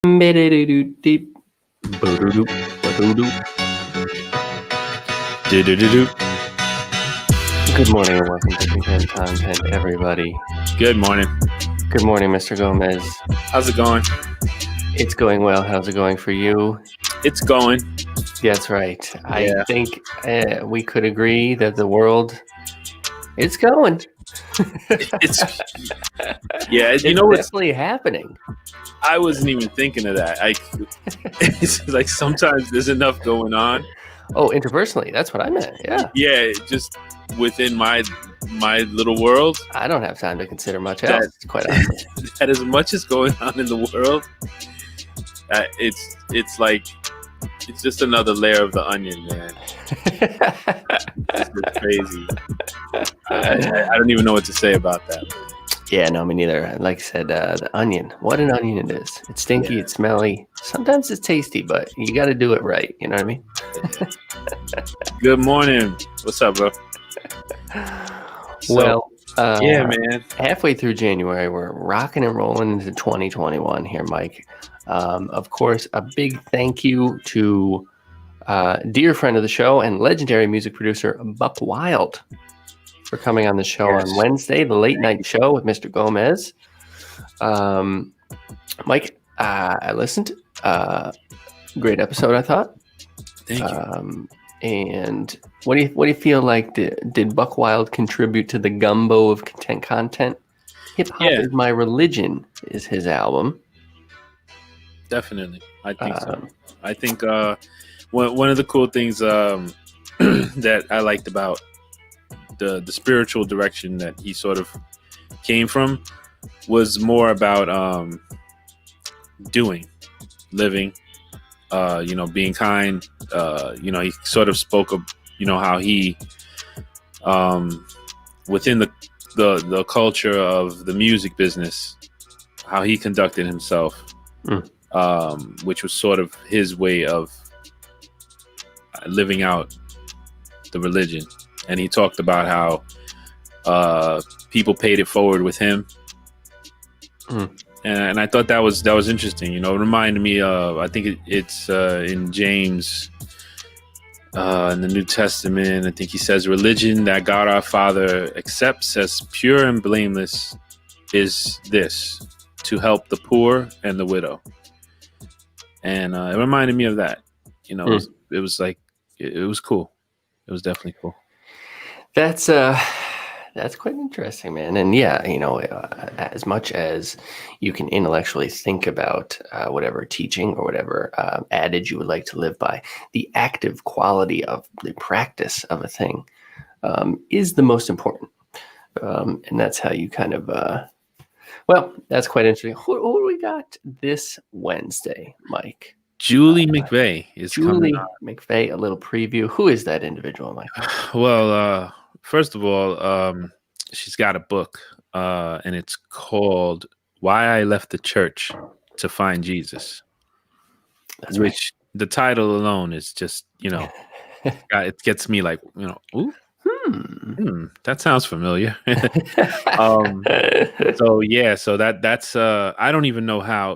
Good morning and welcome to Content Content, everybody. Good morning. Good morning, Mr. Gomez. How's it going? It's going well. How's it going for you? It's going. That's right. I Yeah. think we could agree that the world is going. It's yeah. It's You know what's? definitely happening. I wasn't even thinking of that. It's like sometimes there's enough going on. Oh, interpersonally, that's what I meant. Yeah. Yeah, just within my little world. I don't have time to consider much else. Quite honestly. That as much as going on in the world, it's like it's just another layer of the onion, man. It's crazy. I don't even know what to say about that. Yeah, no, me neither. Like I said, the onion. What an onion it is. It's stinky, It's smelly. Sometimes it's tasty, but you got to do it right. You know what I mean? Good morning. What's up, bro? Yeah, man. Halfway through January, we're rocking and rolling into 2021 here, Mike. Of course, a big thank you to dear friend of the show and legendary music producer, Buck Wild, for coming on the show on Wednesday, the late night show with Mr. Gomez. Mike, I listened. Great episode, I thought. Thank you. And what do you feel like? Did Buck Wild contribute to the gumbo of content? Hip Hop Is My Religion is his album. Definitely, I think so. I think one of the cool things that I liked about the spiritual direction that he sort of came from was more about doing, living, being kind. He sort of spoke of, how he within the culture of the music business, how he conducted himself, which was sort of his way of living out the religion. And he talked about how people paid it forward with him. And I thought that was interesting. It reminded me of, I think it's in James in the New Testament. I think he says, religion that God our Father accepts as pure and blameless is this, to help the poor and the widow. And it reminded me of that. It was like, it was cool. It was definitely cool. That's quite interesting, man. And yeah, as much as you can intellectually think about whatever teaching or whatever adage you would like to live by, the active quality of the practice of a thing is the most important. And that's how you kind of, that's quite interesting. Who do we got this Wednesday, Mike? Julie McVeigh is Julie coming on. McVeigh, a little preview. Who is that individual, Mike? Well, first of all, she's got a book, and it's called "Why I Left the Church to Find Jesus." That's which the title alone is just, it gets me like, ooh, that sounds familiar. So that's I don't even know how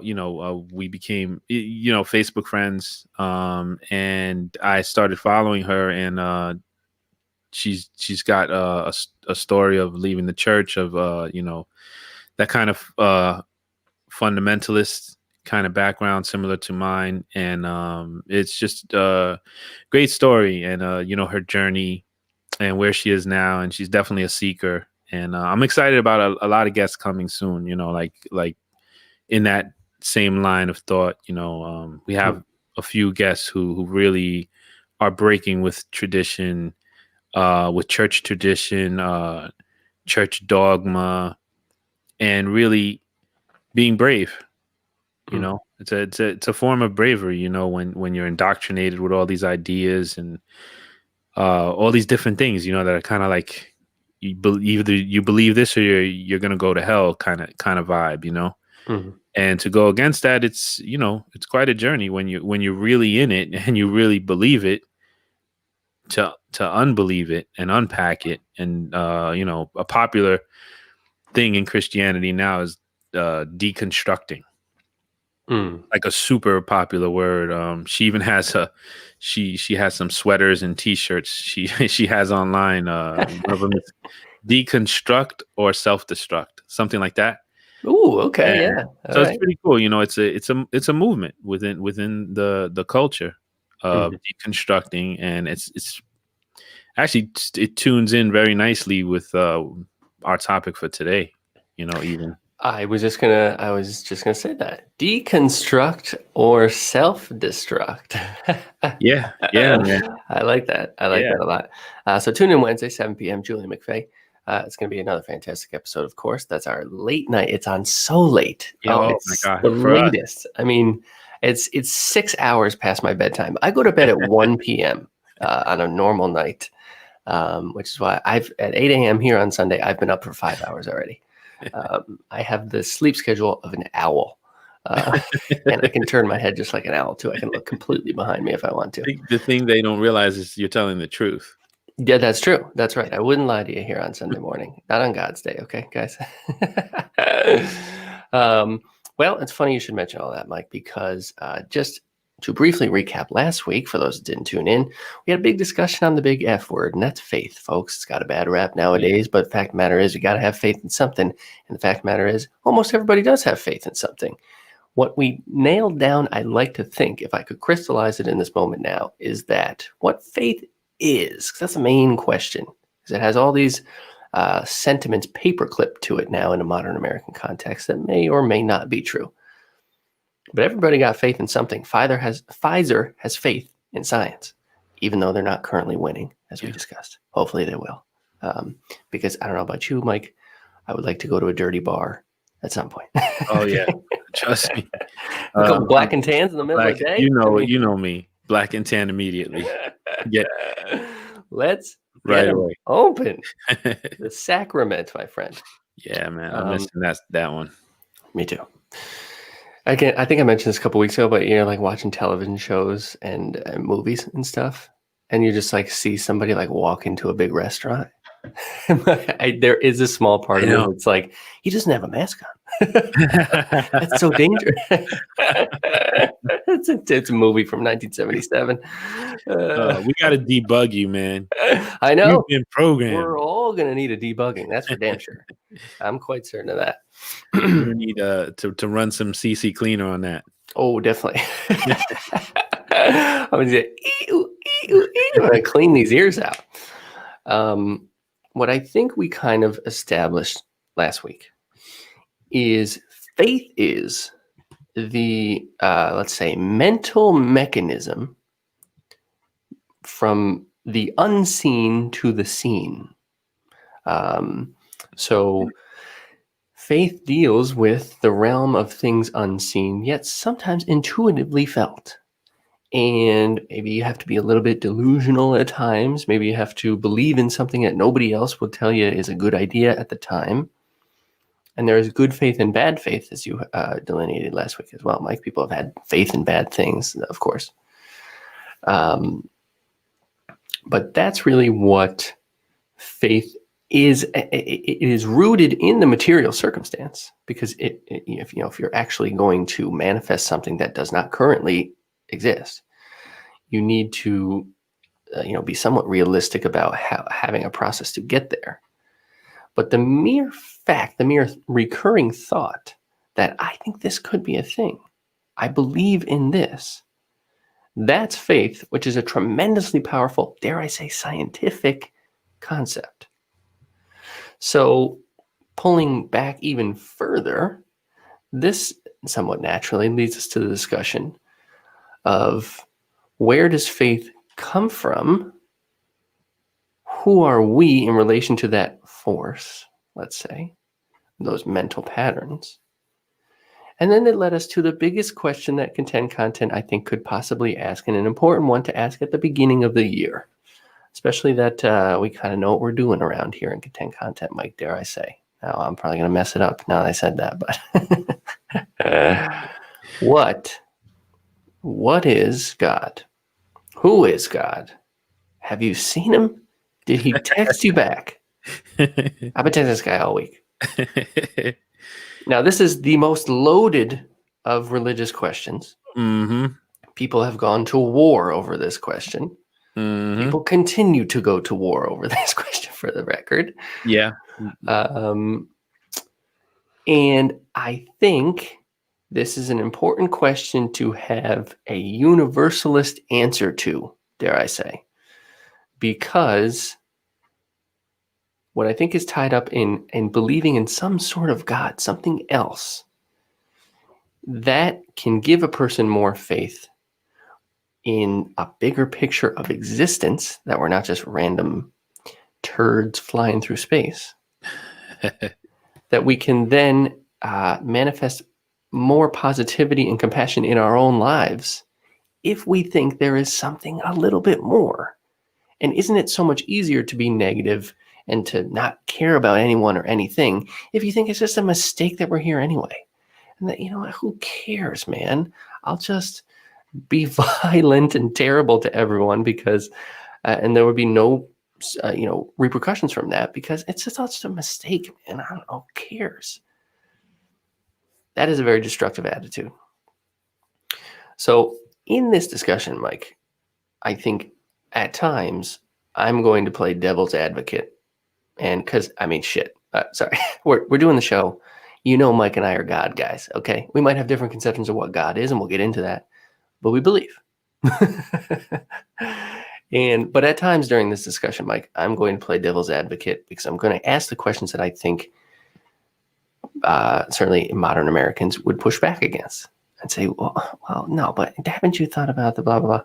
we became Facebook friends, and I started following her, and she's got a story of leaving the church, of that kind of fundamentalist kind of background similar to mine, and it's just a great story, and her journey and where she is now, and she's definitely a seeker, and I'm excited about a lot of guests coming soon, like in that same line of thought. We have a few guests who really are breaking with tradition, with church tradition, church dogma, and really being brave. It's a form of bravery, when you're indoctrinated with all these ideas and all these different things, that are kind of like either you believe this or you're gonna go to hell kind of vibe, And to go against that, it's it's quite a journey when you're really in it and you really believe it, to unbelieve it and unpack it. And a popular thing in Christianity now is deconstructing. Mm. like a super popular word. She even has she has some sweaters and t-shirts she has online. One of them is deconstruct or self-destruct, something like that. Ooh, okay, And yeah. All so it's right. pretty cool. It's a movement within the culture of Mhm. deconstructing, and it's actually it tunes in very nicely with our topic for today. Even I was just gonna say that. Deconstruct or self-destruct. yeah, yeah, man, I like that. I like yeah. that a lot. So tune in Wednesday, 7 p.m. Julie McVeigh. It's going to be another fantastic episode, of course. That's our late night. It's on so late. Yeah, Oh, oh my it's god, the for us. latest. I mean, it's 6 hours past my bedtime. I go to bed at 1 p.m. On a normal night, which is why I've at 8 a.m. here on Sunday. I've been up for 5 hours already. I have the sleep schedule of an owl. And I can turn my head just like an owl too. I can look completely behind me if I want to. The thing they don't realize is you're telling the truth. Yeah, that's true. That's right. I wouldn't lie to you here on Sunday morning. Not on God's day, okay, guys? um, well, it's funny you should mention all that, Mike, because just to briefly recap last week, for those that didn't tune in, we had a big discussion on the big F word, and that's faith, folks. It's got a bad rap nowadays, but the fact of the matter is you got to have faith in something. And the fact of the matter is almost everybody does have faith in something. What we nailed down, I'd like to think, if I could crystallize it in this moment now, is that what faith is, because that's the main question, because it has all these sentiments paperclip to it now in a modern American context that may or may not be true. But everybody got faith in something. Pfizer has faith in science, even though they're not currently winning, as we discussed. Hopefully they will. Because I don't know about you, Mike, I would like to go to a dirty bar at some point. Oh yeah, trust me. A couple black and tans in the middle Black, of the day. you know me. Black and tan immediately. Yeah, Let's right get 'em away. open. The sacrament, my friend. Yeah, man, I'm missing that one. Me too. I think I mentioned this a couple weeks ago, but like watching television shows and movies and stuff, and you just like see somebody like walk into a big restaurant. There is a small part I of me know. that's like, he doesn't have a mask on. That's so dangerous. It's a movie from 1977. We got to debug you, man. I know. You've been programmed. We're all going to need a debugging. That's for damn sure. I'm quite certain of that. You're gonna need to run some CC cleaner on that. Oh, definitely. I'm going to say, I'm going to clean these ears out. What I think we kind of established last week is faith is the, let's say, mental mechanism from the unseen to the seen. So faith deals with the realm of things unseen, yet sometimes intuitively felt. And maybe you have to be a little bit delusional at times. Maybe you have to believe in something that nobody else will tell you is a good idea at the time. And there is good faith and bad faith, as you delineated last week as well, Mike. People have had faith in bad things, of course. But that's really what faith is. It is rooted in the material circumstance, because if you're actually going to manifest something that does not currently exist, you need to be somewhat realistic about having a process to get there. But the mere fact, the mere recurring thought that I think this could be a thing, I believe in this, that's faith, which is a tremendously powerful, dare I say, scientific concept. So pulling back even further, this somewhat naturally leads us to the discussion of, where does faith come from? Who are we in relation to that force, let's say, those mental patterns? And then it led us to the biggest question that Contend Content, I think, could possibly ask, and an important one to ask at the beginning of the year, especially that we kind of know what we're doing around here in Contend Content, Mike, dare I say. Now, I'm probably going to mess it up now that I said that, but what is God? Who is God? Have you seen him? Did he text you back? I've been texting this guy all week. Now, this is the most loaded of religious questions. Mm-hmm. People have gone to war over this question. Mm-hmm. People continue to go to war over this question, for the record. Yeah. And I think this is an important question to have a universalist answer to, dare I say, because what I think is tied up in believing in some sort of God, something else, that can give a person more faith in a bigger picture of existence, that we're not just random turds flying through space, that we can then manifest more positivity and compassion in our own lives if we think there is something a little bit more. And isn't it so much easier to be negative and to not care about anyone or anything if you think it's just a mistake that we're here anyway? And that, who cares, man? I'll just be violent and terrible to everyone because, and there would be no, repercussions from that because it's just a mistake, man. I don't know, who cares? That is a very destructive attitude. So in this discussion, Mike, I think at times I'm going to play devil's advocate. And because, shit, sorry, we're doing the show. Mike and I are God guys, okay? We might have different conceptions of what God is, and we'll get into that, but we believe. But at times during this discussion, Mike, I'm going to play devil's advocate because I'm going to ask the questions that I think certainly modern Americans would push back against and say, well, no, but haven't you thought about the blah, blah,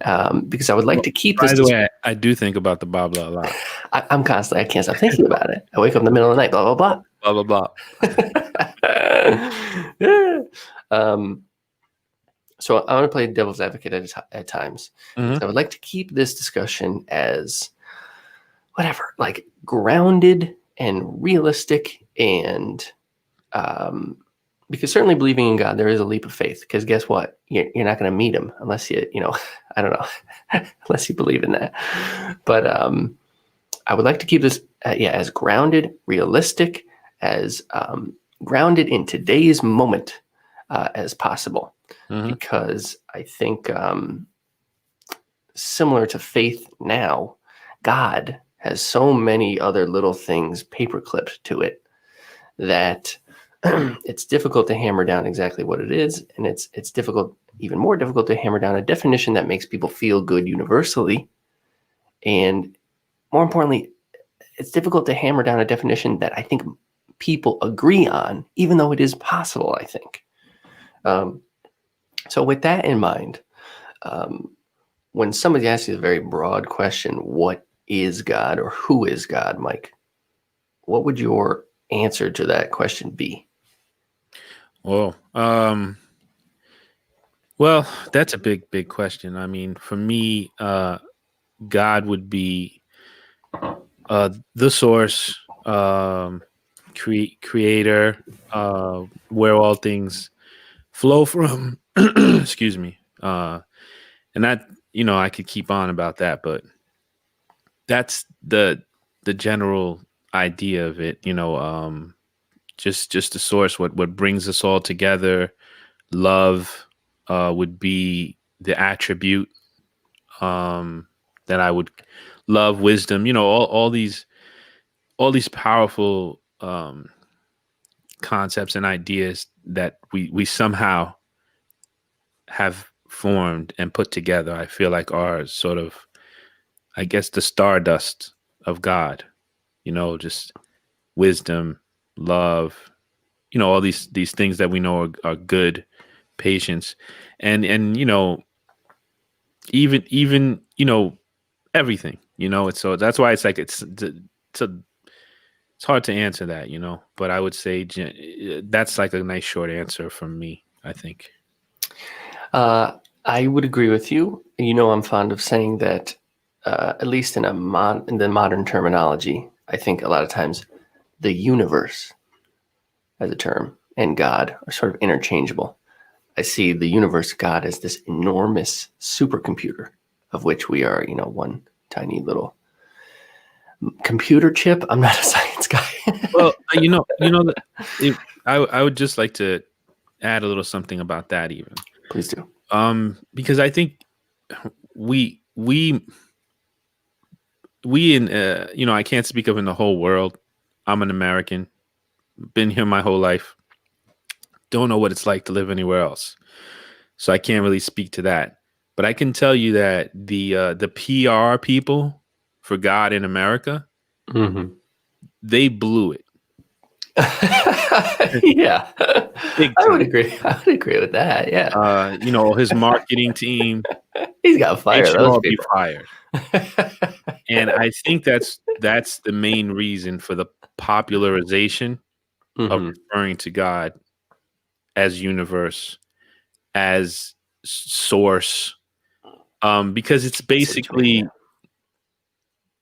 blah? Because I would like to keep this. By the way, I do think about the blah, blah, blah. I can't stop thinking about it. I wake up in the middle of the night, blah, blah, blah. Blah, blah, blah. So I want to play devil's advocate at times. Mm-hmm. I would like to keep this discussion as whatever, like grounded and realistic, and because certainly believing in God, there is a leap of faith. Because guess what? You're not going to meet him unless I don't know, unless you believe in that. But I would like to keep this, as grounded, realistic, as grounded in today's moment as possible. Mm-hmm. Because I think similar to faith now, God has so many other little things paperclipped to it that it's difficult to hammer down exactly what it is. And it's difficult, even more difficult to hammer down a definition that makes people feel good universally. And more importantly, it's difficult to hammer down a definition that I think people agree on, even though it is possible, I think. So with that in mind, when somebody asks you a very broad question, what is God or who is God, Mike, what would your answer to that question be? Well, that's a big question. I mean, for me, God would be the source, creator, where all things flow from. Excuse me. And that, I could keep on about that, but that's the general idea of it. Just the source, what brings us all together. Love would be the attribute that I would love. Wisdom, all these powerful concepts and ideas that we somehow have formed and put together. I feel like are sort of, I guess, the stardust of God. Just wisdom, love, all these things that we know are good, patience, and even everything. It's, so that's why it's like it's hard to answer that, but I would say that's like a nice short answer from me, I think. I would agree with you. I'm fond of saying that, at least in the modern terminology, I think a lot of times the universe as a term and God are sort of interchangeable. I see the universe, God, as this enormous supercomputer of which we are, one tiny little computer chip. I'm not a science guy. Well, I would just like to add a little something about that even. Please do. Because I think we in I can't speak of in the whole world. I'm an American, been here my whole life. Don't know what it's like to live anywhere else. So I can't really speak to that. But I can tell you that the PR people for God in America, they blew it. Yeah, Big I would time. agree. I would agree with that. Yeah, His marketing team, he's got to they fire should those all be people. fired. And I think that's the main reason for the popularization of referring to God as universe, as source, because it's basically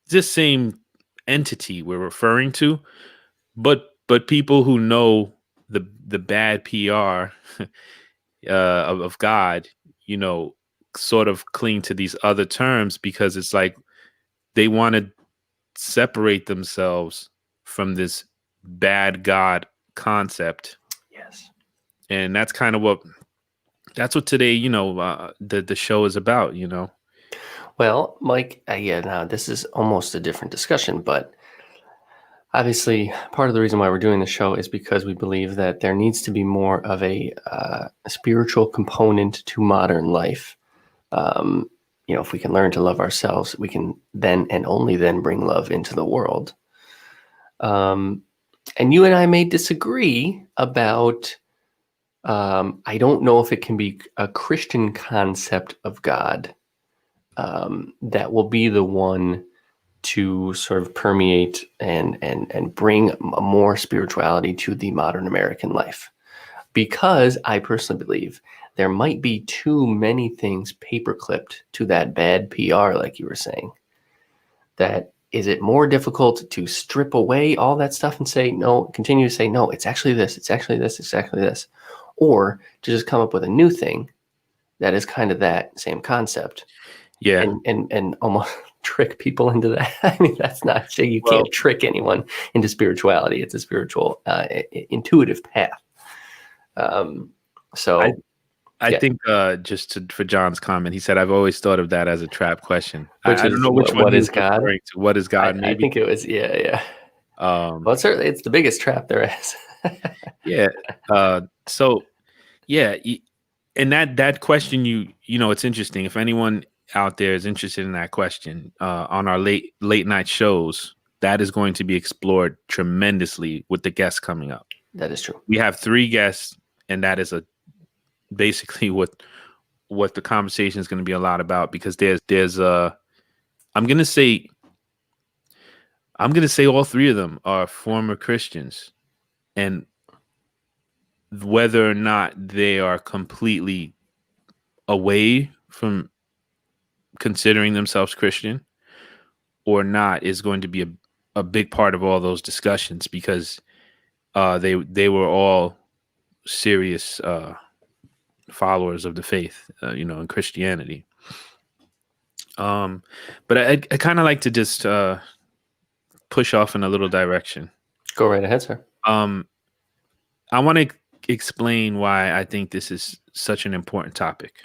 this same entity we're referring to, but people who know the bad PR of God, sort of cling to these other terms because it's like they want to separate themselves from this bad God concept. Yes. And that's kind of what today, the show is about, Well, Mike, yeah, now this is almost a different discussion, but obviously part of the reason why we're doing the show is because we believe that there needs to be more of a spiritual component to modern life. If we can learn to love ourselves, we can then and only then bring love into the world. And you and I may disagree about, I don't know if it can be a Christian concept of God that will be the one to sort of permeate and bring more spirituality to the modern American life. Because I personally believe there might be too many things paperclipped to that bad PR, like you were saying. That is it more difficult to strip away all that stuff and say, no, continue to say, no, it's actually this, it's actually this, it's actually this. Or to just come up with a new thing that is kind of that same concept. Yeah. And almost trick people into that. I mean, that's not, you can't trick anyone into spirituality. It's a spiritual, intuitive path. I think for John's comment, he said, "I've always thought of that as a trap question." I don't know which one what he is was God? referring to. What is God? Maybe I think it was yeah. Well, certainly it's the biggest trap there is. Yeah. So yeah, and that question, it's interesting. If anyone out there is interested in that question, on our late night shows, that is going to be explored tremendously with the guests coming up. That is true. We have 3 guests, and that is basically what the conversation is going to be a lot about, because there's I'm going to say all 3 of them are former Christians, and whether or not they are completely away from considering themselves Christian or not is going to be a big part of all those discussions, because they were all serious followers of the faith, in Christianity. But I kind of like to just push off in a little direction. Go right ahead, sir. I want to explain why I think this is such an important topic.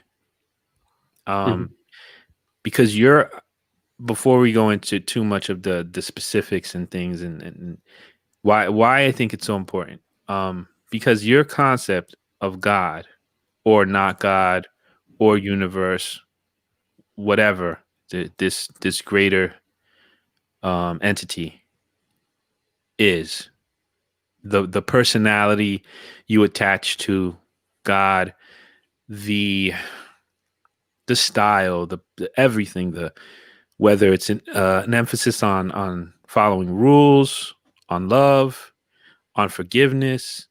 Because before we go into too much of the specifics and things, and why I think it's so important, because your concept of God or not God or universe, whatever, this greater entity is, the personality you attach to God, the style, the everything, whether it's an emphasis on following rules, on love, on forgiveness,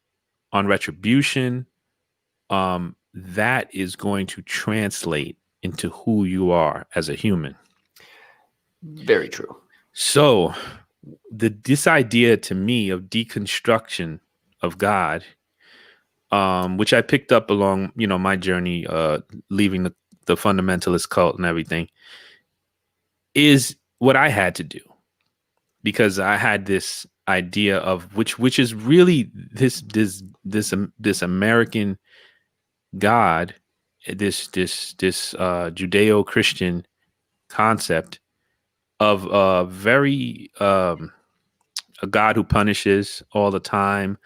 on retribution, that is going to translate into who you are as a human. Very true. So this idea to me of deconstruction of God, which I picked up along, my journey, leaving the fundamentalist cult and everything, is what I had to do, because I had this idea of which is really this American God, this Judeo-Christian concept of a God who punishes all the time,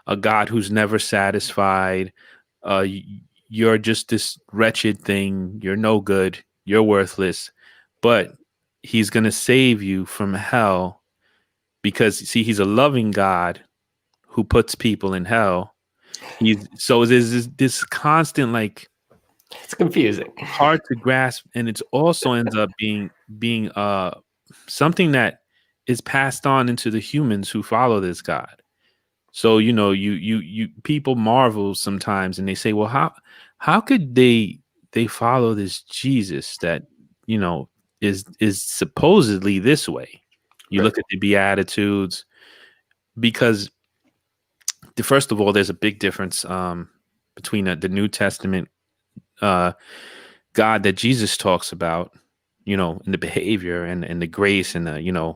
a God who's never satisfied. You're just this wretched thing. You're no good. You're worthless. But he's going to save you from hell because, see, he's a loving God who puts people in hell. So there's this constant, like, It's confusing. hard to grasp, and it also ends up being something that is passed on into the humans who follow this God. So you people marvel sometimes, and they say, well, how could they follow this Jesus that is supposedly this way? You Right. look at the Beatitudes, because first of all, there's a big difference between the New Testament God that Jesus talks about, in the behavior and the grace and the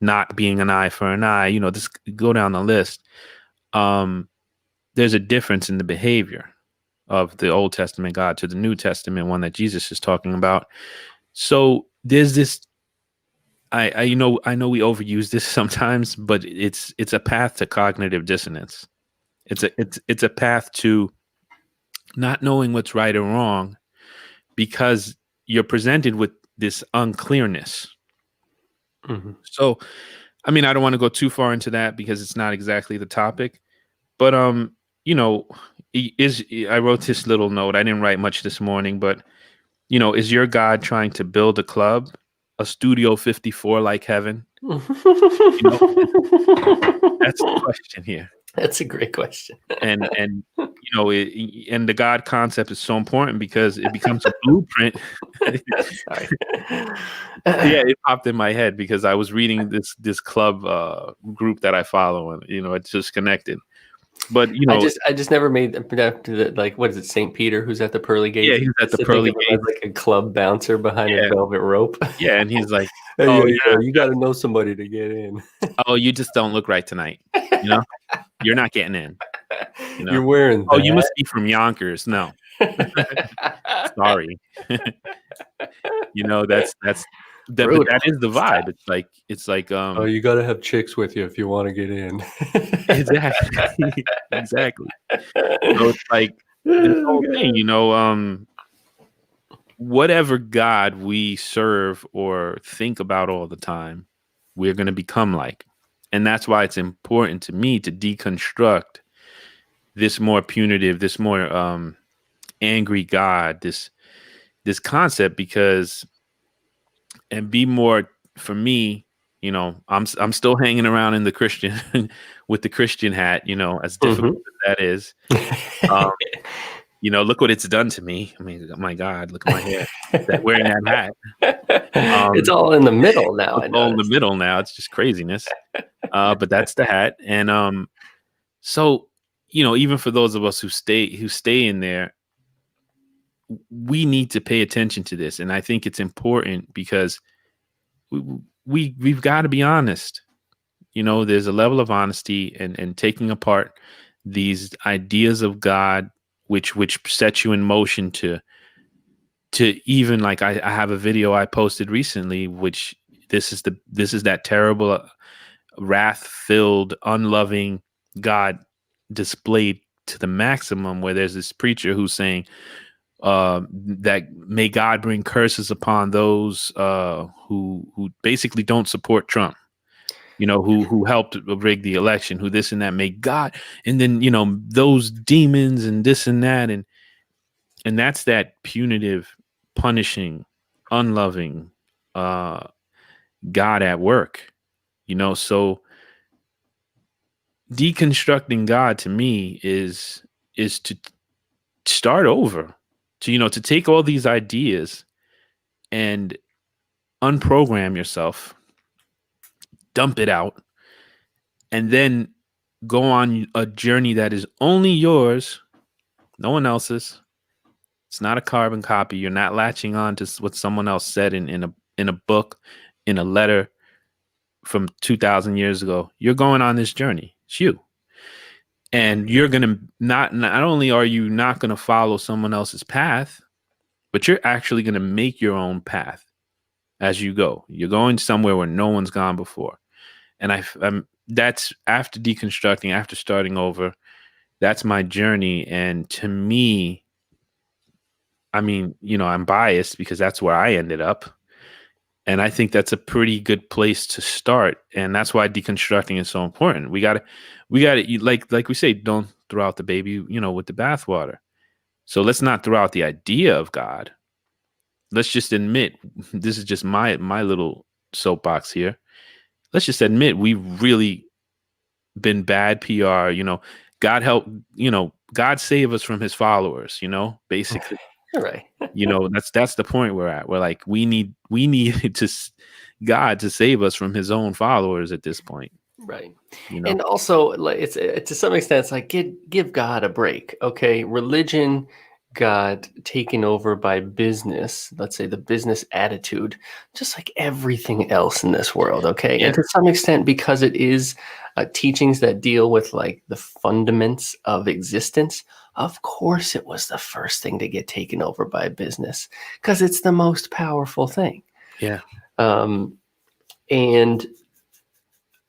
not being an eye for an eye. Just go down the list. There's a difference in the behavior of the Old Testament God to the New Testament one that Jesus is talking about. So there's this. I know we overuse this sometimes, but it's a path to cognitive dissonance. It's a path to not knowing what's right or wrong because you're presented with this unclearness. Mm-hmm. So, I mean, I don't want to go too far into that because it's not exactly the topic, but I wrote this little note. I didn't write much this morning, but is your God trying to build a club, a Studio 54 like heaven? That's the question here. That's a great question. And and the God concept is so important because it becomes a blueprint. Sorry. Yeah, it popped in my head because I was reading this club group that I follow, and it's just connected. But I just never made the like, what is it, St. Peter, who's at the pearly gates? Yeah, he's at the Think pearly of him gates. as like a club bouncer behind a velvet rope. Yeah, and he's like, Hey, "Oh yeah, you got to know somebody to get in. oh, you just don't look right tonight. You're not getting in. You're wearing Oh, that. you must be from Yonkers. No, sorry. That's that. But that is the vibe. It's like Oh, you got to have chicks with you if you want to get in. exactly. Exactly. So it's like this whole thing, whatever God we serve or think about all the time, we're going to become like. And that's why it's important to me to deconstruct this more punitive, this more angry God, this concept, because and be more, for me, I'm still hanging around in the Christian with the Christian hat, as difficult as that is. Look what it's done to me. I mean, my God, look at my hair. Wearing that hat. It's all in the middle now. It's all in the middle now. It's just craziness. But that's the hat. And so, even for those of us who stay in there, we need to pay attention to this. And I think it's important because we've got to be honest. There's a level of honesty and taking apart these ideas of God, which sets you in motion to even, like, I have a video I posted recently, which this is that terrible, wrath-filled, unloving God displayed to the maximum, where there's this preacher who's saying that may God bring curses upon those who basically don't support Trump, who helped rig the election, who this and that, may God, and then those demons and this and that, and that's that punitive, punishing, unloving God at work. So deconstructing God to me is to start over, to take all these ideas and unprogram yourself, dump it out, and then go on a journey that is only yours, no one else's. It's not a carbon copy. You're not latching on to what someone else said in a book, in a letter from 2,000 years ago. You're going on this journey. It's you. And you're going to not only are you not going to follow someone else's path, but you're actually going to make your own path as you go. You're going somewhere where no one's gone before. And that's after deconstructing, after starting over, that's my journey. And to me, I mean, I'm biased because that's where I ended up. And I think that's a pretty good place to start. And that's why deconstructing is so important. We got to, like we say, don't throw out the baby, with the bathwater. So let's not throw out the idea of God. Let's just admit, this is just my little soapbox here. Let's just admit we've really been bad PR. God help, God save us from his followers, basically. Right. That's the point we're at. We're like, we need to God to save us from his own followers at this point. Right. And also, like, it's to some extent, it's like give God a break. Okay. Religion got taken over by business, let's say the business attitude, just like everything else in this world. Okay. Yeah. And to some extent, because it is teachings that deal with like the fundaments of existence, of course it was the first thing to get taken over by business because it's the most powerful thing. Yeah. And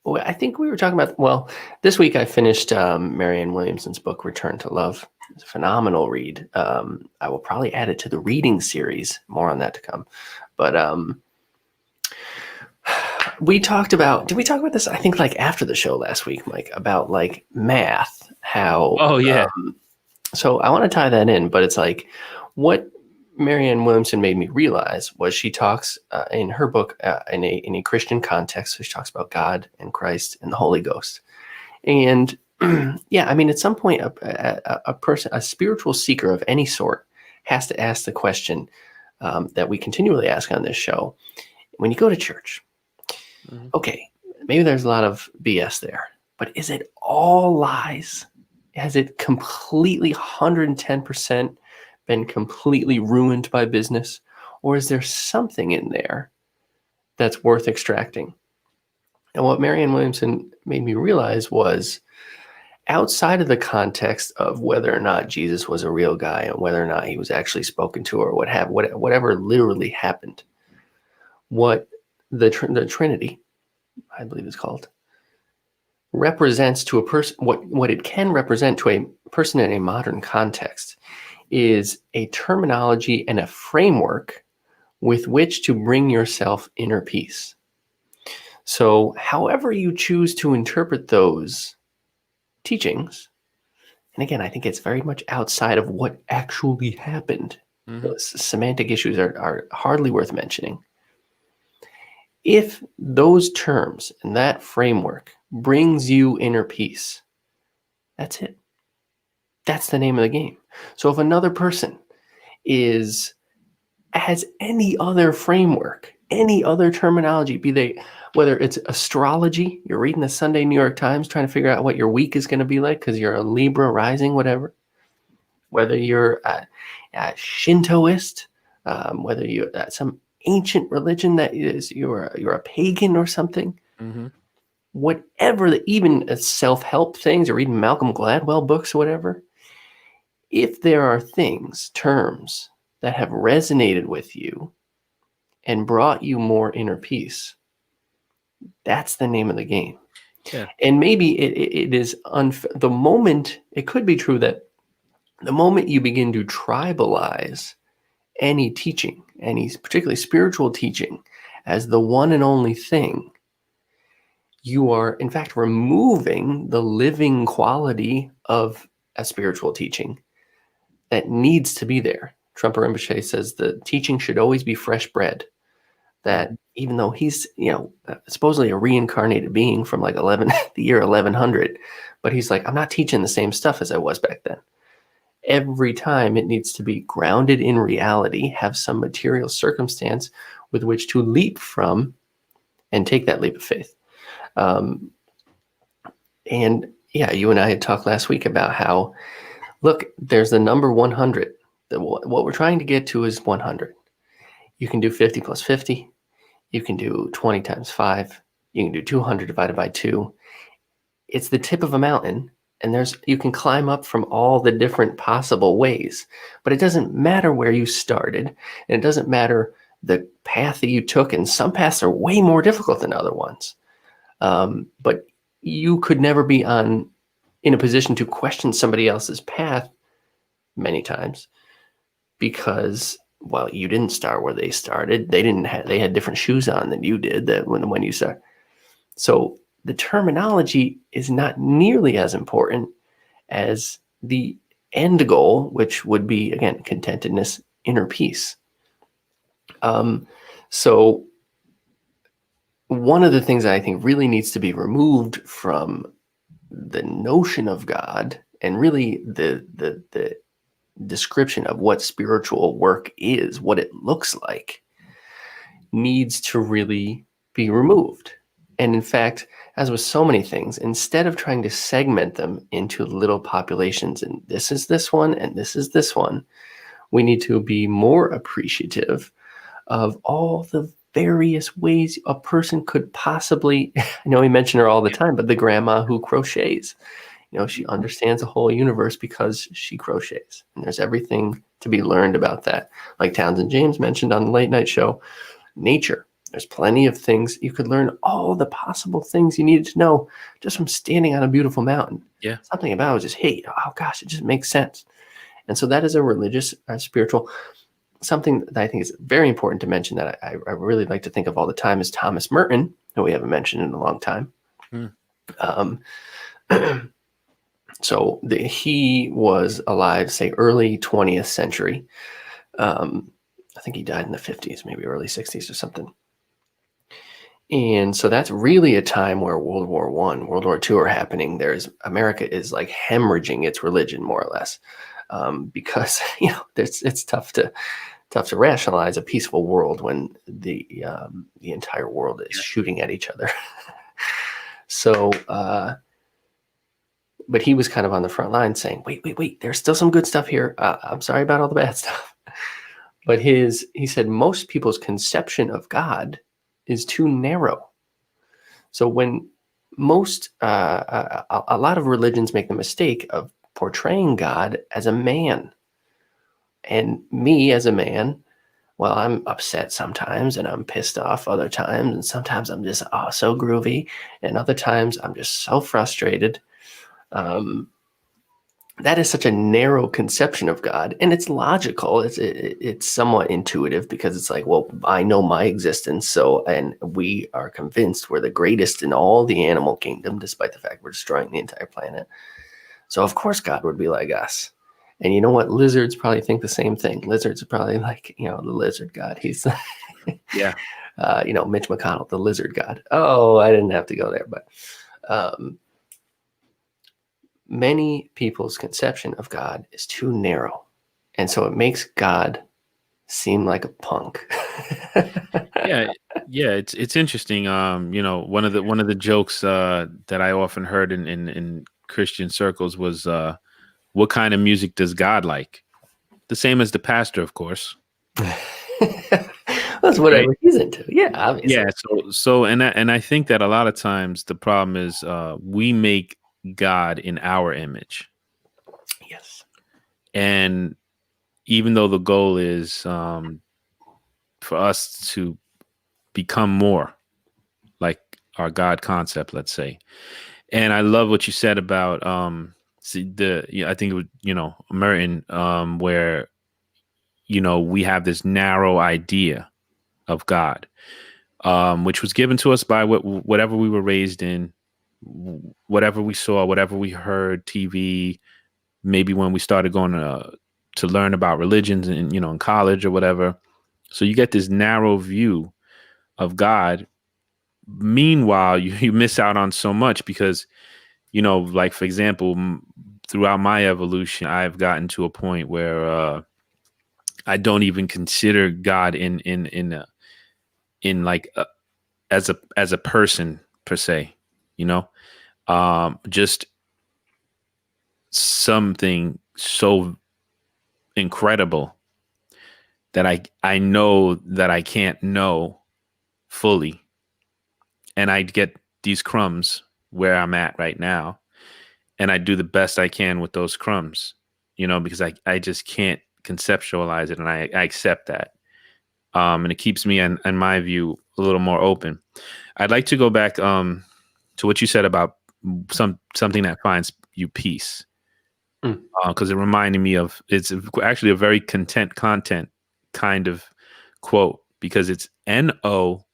I think we were talking about, this week I finished Marianne Williamson's book, Return to Love. It's a phenomenal read. I will probably add it to the reading series. More on that to come. But did we talk about this? I think like after the show last week, Mike, about like math, how. Oh, yeah. So I want to tie that in, but it's like what Marianne Williamson made me realize was she talks in her book in a Christian context. So she talks about God and Christ and the Holy Ghost. And yeah, I mean, at some point, a person, a spiritual seeker of any sort, has to ask the question that we continually ask on this show. When you go to church, okay, maybe there's a lot of BS there, but is it all lies? Has it completely 110% been completely ruined by business? Or is there something in there that's worth extracting? And what Marianne Williamson made me realize was outside of the context of whether or not Jesus was a real guy and whether or not he was actually spoken to or whatever literally happened, what the Trinity, I believe it's called, represents to a person, what it can represent to a person in a modern context is a terminology and a framework with which to bring yourself inner peace. So however you choose to interpret those teachings, and again, I think it's very much outside of what actually happened. Those semantic issues are hardly worth mentioning. If those terms and that framework brings you inner peace, that's it. That's the name of the game. So if another person has any other framework, any other terminology, whether it's astrology, you're reading the Sunday New York Times trying to figure out what your week is going to be like because you're a Libra rising, whatever, whether you're a Shintoist, whether you're some ancient religion that is you're a pagan or something, whatever, even self-help things or reading Malcolm Gladwell books or whatever, if there are terms that have resonated with you and brought you more inner peace, that's the name of the game. Yeah. And maybe it is the moment, it could be true that the moment you begin to tribalize any teaching, any particularly spiritual teaching, as the one and only thing, you are in fact removing the living quality of a spiritual teaching that needs to be there. Trungpa Rinpoche says the teaching should always be fresh bread. That even though he's, supposedly a reincarnated being from like the year 1100, but he's like, I'm not teaching the same stuff as I was back then. Every time it needs to be grounded in reality, have some material circumstance with which to leap from and take that leap of faith. And yeah, you and I had talked last week about how, look, there's the number 100. What we're trying to get to is 100. You can do 50 plus 50. You can do 20 times 5. You can do 200 divided by 2. It's the tip of a mountain, and you can climb up from all the different possible ways, but it doesn't matter where you started, and it doesn't matter the path that you took, and some paths are way more difficult than other ones. But you could never be in a position to question somebody else's path many times, because, well, you didn't start where they started. They had different shoes on than you did when you start. So the terminology is not nearly as important as the end goal, which would be, again, contentedness, inner peace. So one of the things that I think really needs to be removed from the notion of God, and really the description of what spiritual work is, what it looks like, needs to really be removed. And in fact, as with so many things, instead of trying to segment them into little populations, and this is this one, and this is this one, we need to be more appreciative of all the various ways a person could possibly, I know we mention her all the time, but the grandma who crochets, she understands the whole universe because she crochets. And there's everything to be learned about that. Like Townsend James mentioned on the late night show, nature. There's plenty of things. You could learn all the possible things you needed to know just from standing on a beautiful mountain. Yeah. Something about it was just, hey, oh gosh, it just makes sense. And so that is a religious, spiritual, something that I think is very important to mention that I really like to think of all the time is Thomas Merton, who we haven't mentioned in a long time. So he was alive, say, early 20th century. I think he died in the 50s, maybe early 60s or something. And so that's really a time where World War I, World War II are happening. America is like hemorrhaging its religion, more or less, because it's tough to rationalize a peaceful world when the entire world is shooting at each other. So, but he was kind of on the front line saying, wait, there's still some good stuff here. I'm sorry about all the bad stuff. But he said most people's conception of God is too narrow. So when a lot of religions make the mistake of portraying God as a man, and me as a man, well, I'm upset sometimes and I'm pissed off other times, and sometimes I'm just so groovy, and other times I'm just so frustrated. That is such a narrow conception of God, and it's logical. It's somewhat intuitive, because it's like, well, I know my existence, and we are convinced we're the greatest in all the animal kingdom, despite the fact we're destroying the entire planet. So of course God would be like us. And you know what? Lizards probably think the same thing. Lizards are probably like, the lizard God. He's, Yeah. Mitch McConnell, the lizard God. Oh, I didn't have to go there, but many people's conception of God is too narrow. And so it makes God seem like a punk. Yeah. It's interesting. One of the jokes that I often heard in Christian circles was, what kind of music does God like? The same as the pastor, of course. That's whatever he's into. Yeah, obviously. Yeah. So and I think that a lot of times the problem is we make God in our image. Yes. And even though the goal is for us to become more like our God concept, let's say. And I love what you said about I think it was, Merton, where, we have this narrow idea of God, which was given to us by whatever we were raised in, whatever we saw, whatever we heard, TV, maybe when we started going to learn about religions in college or whatever. So you get this narrow view of God. Meanwhile, you miss out on so much because, like, for example, throughout my evolution, I've gotten to a point where I don't even consider God as a person per se, just something so incredible that I know that I can't know fully. And I get these crumbs where I'm at right now. and I do the best I can with those crumbs, because I just can't conceptualize it, and I accept that. And it keeps me, in my view, a little more open. I'd like to go back to what you said about something that finds you peace, Mm. because it reminded me of, it's actually a very content content kind of quote, because it's N-O,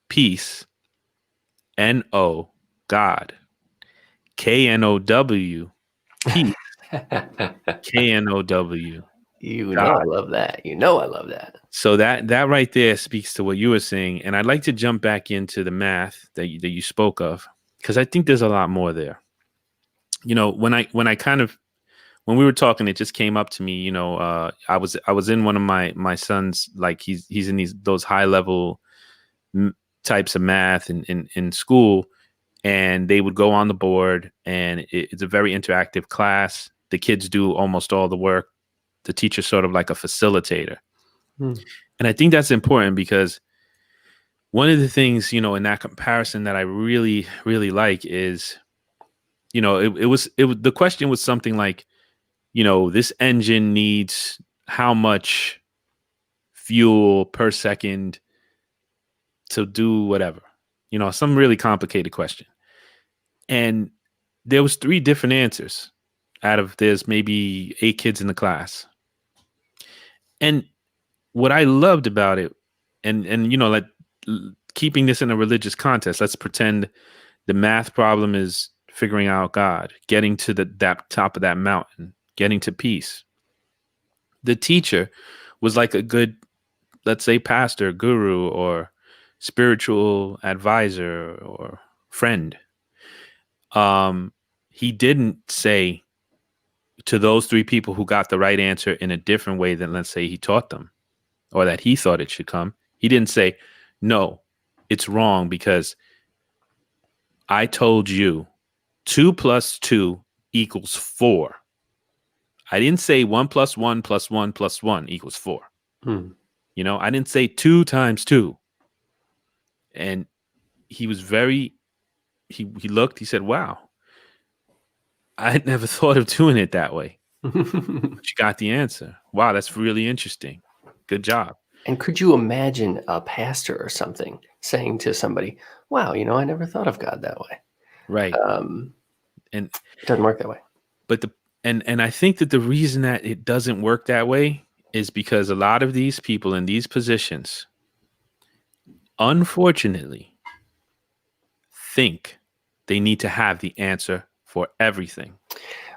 peace, N-O, God, K-N-O-W, peace, K-N-O-W, You know God. I love that. You know I love that. So that right there speaks to what you were saying, and I'd like to jump back into the math that you spoke of, because I think there's a lot more there. When we were talking, it just came up to me. I was in one of my son's, like, he's in those high level types of math in school, and they would go on the board, and it's a very interactive class. The kids do almost all the work. The teacher's sort of like a facilitator. Hmm. And I think that's important, because one of the things, in that comparison that I really, really like is, the question was something like, this engine needs how much fuel per second to do whatever, some really complicated question. And there was 3 different answers out of, there's maybe 8 kids in the class. And what I loved about it, and like, keeping this in a religious context, let's pretend the math problem is figuring out God, getting to that top of that mountain, getting to peace. The teacher was like a good, let's say, pastor, guru, or spiritual advisor or friend. He didn't say to those 3 people who got the right answer in a different way than, let's say, he taught them, or that he thought it should come. He didn't say, no, it's wrong because I told you 2 + 2 = 4. I didn't say 1 + 1 + 1 + 1 = 4. Hmm. I didn't say 2 × 2. And he was he looked, he said, wow, I had never thought of doing it that way. But you got the answer. Wow, that's really interesting. Good job. And could you imagine a pastor or something saying to somebody, wow, I never thought of God that way. Right. It doesn't work that way. But and I think that the reason that it doesn't work that way is because a lot of these people in these positions, unfortunately, think they need to have the answer for everything.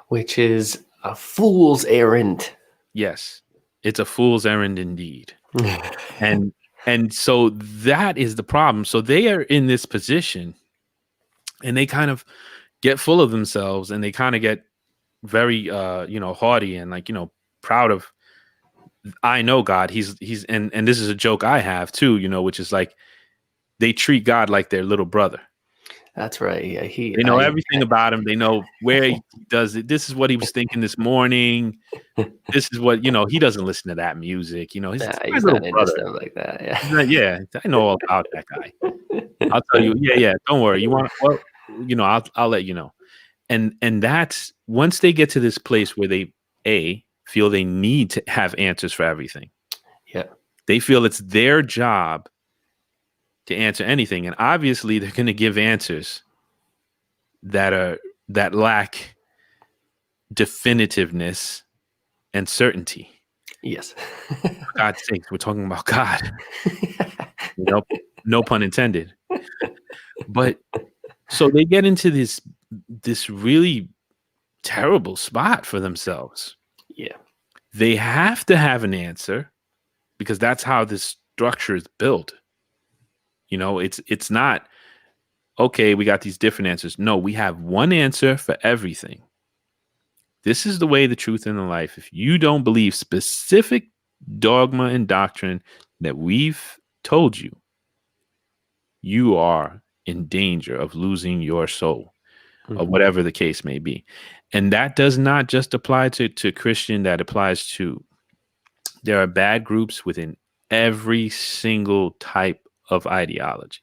Which is a fool's errand. Yes, it's a fool's errand indeed. And so that is the problem. So they are in this position, and they kind of get full of themselves, and they kind of get very haughty and, like, proud of, I know God. He's and this is a joke I have too, which is like, they treat God like their little brother. That's right. Yeah, They know everything about him. They know where he does it. This is what he was thinking this morning. This is what, he doesn't listen to that music. He's my he's little not into brother. stuff like that. Yeah. He's like, yeah, I know all about that guy. I'll tell you. Yeah. Don't worry. You want? Well, I'll let you know. And that's, once they get to this place where they feel they need to have answers for everything. Yeah. They feel it's their job to answer anything, and obviously they're going to give answers that lack definitiveness and certainty. Yes. For God's sakes, we're talking about God. No pun intended. But so they get into this really terrible spot for themselves. Yeah. They have to have an answer, because that's how this structure is built. It's not, okay, we got these different answers. No, we have one answer for everything. This is the way, the truth, and the life. If you don't believe specific dogma and doctrine that we've told you, you are in danger of losing your soul, or whatever the case may be. And that does not just apply to Christian. That applies to, there are bad groups within every single type of ideology.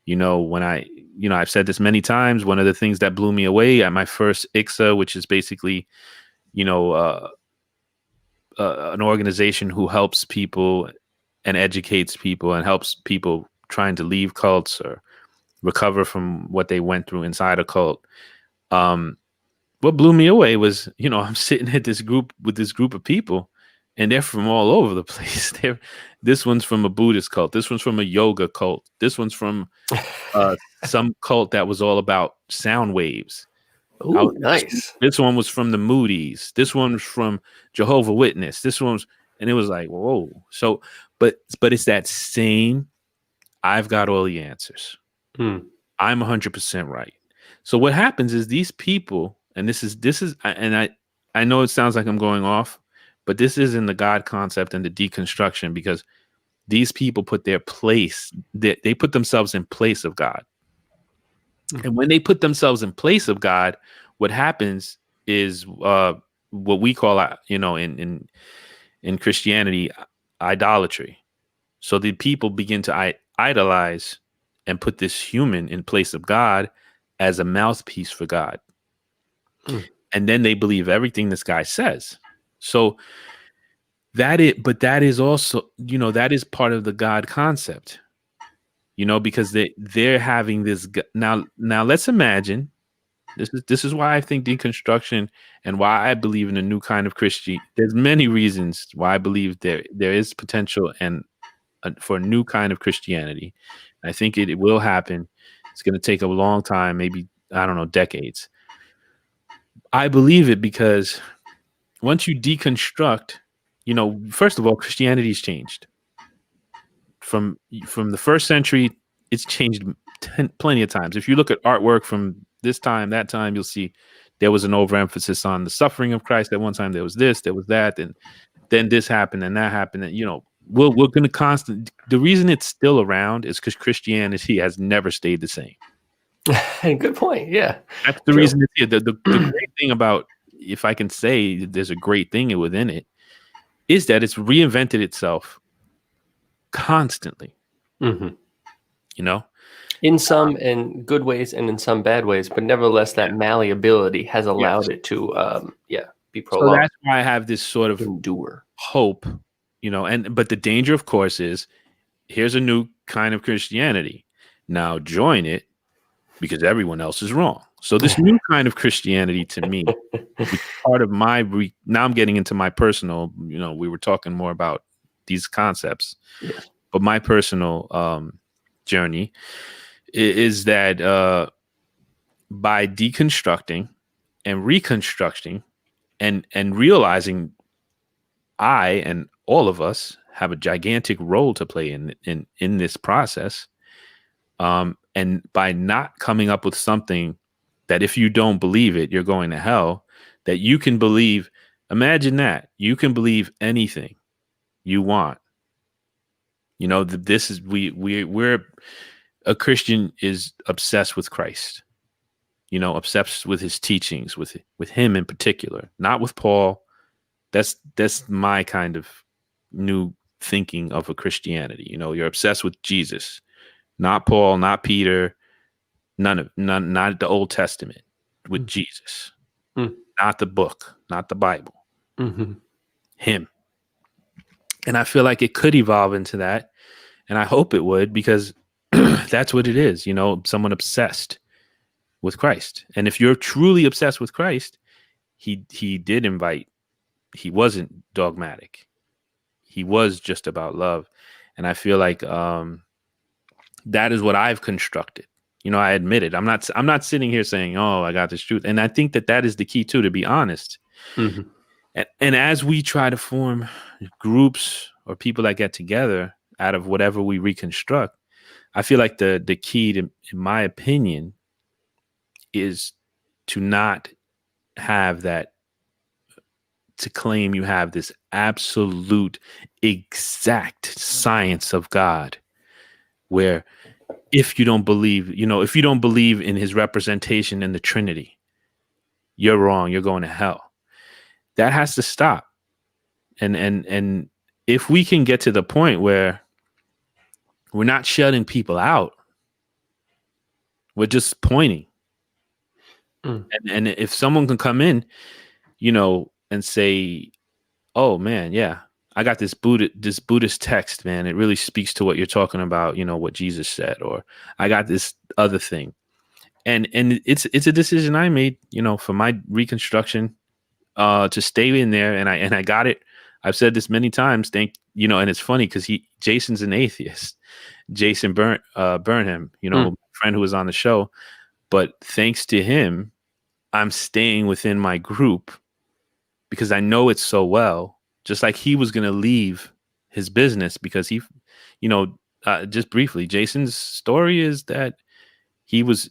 When I've said this many times, one of the things that blew me away at my first ICSA, which is basically, you know, an organization who helps people and educates people and helps people trying to leave cults or recover from what they went through inside a cult. What blew me away was, I'm sitting at this group of people, and they're from all over the place. This one's from a Buddhist cult. This one's from a yoga cult. This one's from some cult that was all about sound waves. Oh, nice. This one was from the Moody's. This one was from Jehovah Witness. And it was like, whoa. So, but it's that same, I've got all the answers. I'm 100% right. So what happens is these people, and this is, and I know it sounds like I'm going off, but this is in the God concept and the deconstruction, because these people put they put themselves in place of God. And when they put themselves in place of God, what happens is what we call, in Christianity, idolatry. So the people begin to idolize and put this human in place of God as a mouthpiece for God. And then they believe everything this guy says. So that is also, that is part of the God concept. Because they're having this now. Let's imagine this is why I think deconstruction and why I believe in a new kind of Christianity. There's many reasons why I believe there is potential and for a new kind of Christianity. I think it will happen. It's going to take a long time, maybe, I don't know, decades. I believe it because once you deconstruct, first of all, Christianity's changed. From the first century, it's changed plenty of times. If you look at artwork from this time, that time, you'll see there was an overemphasis on the suffering of Christ. At one time, there was this, there was that, and then this happened and that happened. And we're going to the reason it's still around is because Christianity has never stayed the same. Good point. Yeah, that's the reason it's here. The great thing about, if I can say there's a great thing within it, is that it's reinvented itself constantly. In some in good ways and in some bad ways, but nevertheless, that malleability has allowed it to be prolonged. So that's why I have this sort of endure hope, but the danger, of course, is here's a new kind of Christianity. Now join it because everyone else is wrong. So this new kind of Christianity, to me, part of my now I'm getting into my personal, we were talking more about these concepts, but my personal journey is that by deconstructing and reconstructing and realizing I and all of us have a gigantic role to play in this process, and by not coming up with something that if you don't believe it, you're going to hell, that you can believe. Imagine that you can believe anything you want. This is we're a Christian is obsessed with Christ, obsessed with his teachings, with him in particular, not with Paul. That's my kind of new thinking of a Christianity. You're obsessed with Jesus, not Paul, not Peter, not the Old Testament, with Jesus, not the book, not the Bible, him. And I feel like it could evolve into that. And I hope it would, because that's what it is, someone obsessed with Christ. And if you're truly obsessed with Christ, he did invite, he wasn't dogmatic. He was just about love. And I feel like that is what I've constructed. I admit it. I'm not sitting here saying, oh, I got this truth. And I think that is the key too, to be honest. And as we try to form groups or people that get together out of whatever we reconstruct, I feel like the key to, in my opinion, is to not have that, to claim you have this absolute exact science of God, where if you don't believe in his representation in the Trinity, you're wrong, you're going to hell. That has to stop. And if we can get to the point where we're not shutting people out, We're just pointing. Mm. And if someone can come in, and say, "Oh man, yeah, I got this Buddhist text, man. It really speaks to what you're talking about. What Jesus said." Or I got this other thing, and it's a decision I made, for my reconstruction, to stay in there, and I got it. I've said this many times. And it's funny because Jason's an atheist. Jason Burnham, Mm. my friend who was on the show, but thanks to him, I'm staying within my group because I know it so well. Just like he was going to leave his business because just briefly, Jason's story is that he was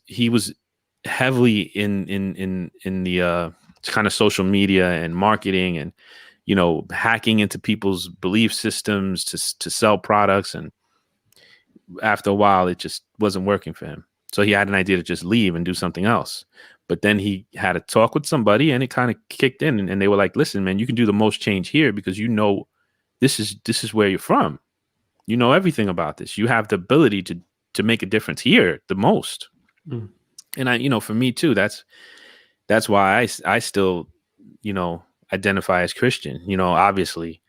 heavily in the kind of social media and marketing and hacking into people's belief systems to sell products, and after a while it just wasn't working for him. So he had an idea to just leave and do something else. But then he had a talk with somebody and it kind of kicked in, and they were like, "Listen, man, you can do the most change here because this is where you're from. You know everything about this. You have the ability to make a difference here the most." Mm. And for me too, that's why I still, identify as Christian. Obviously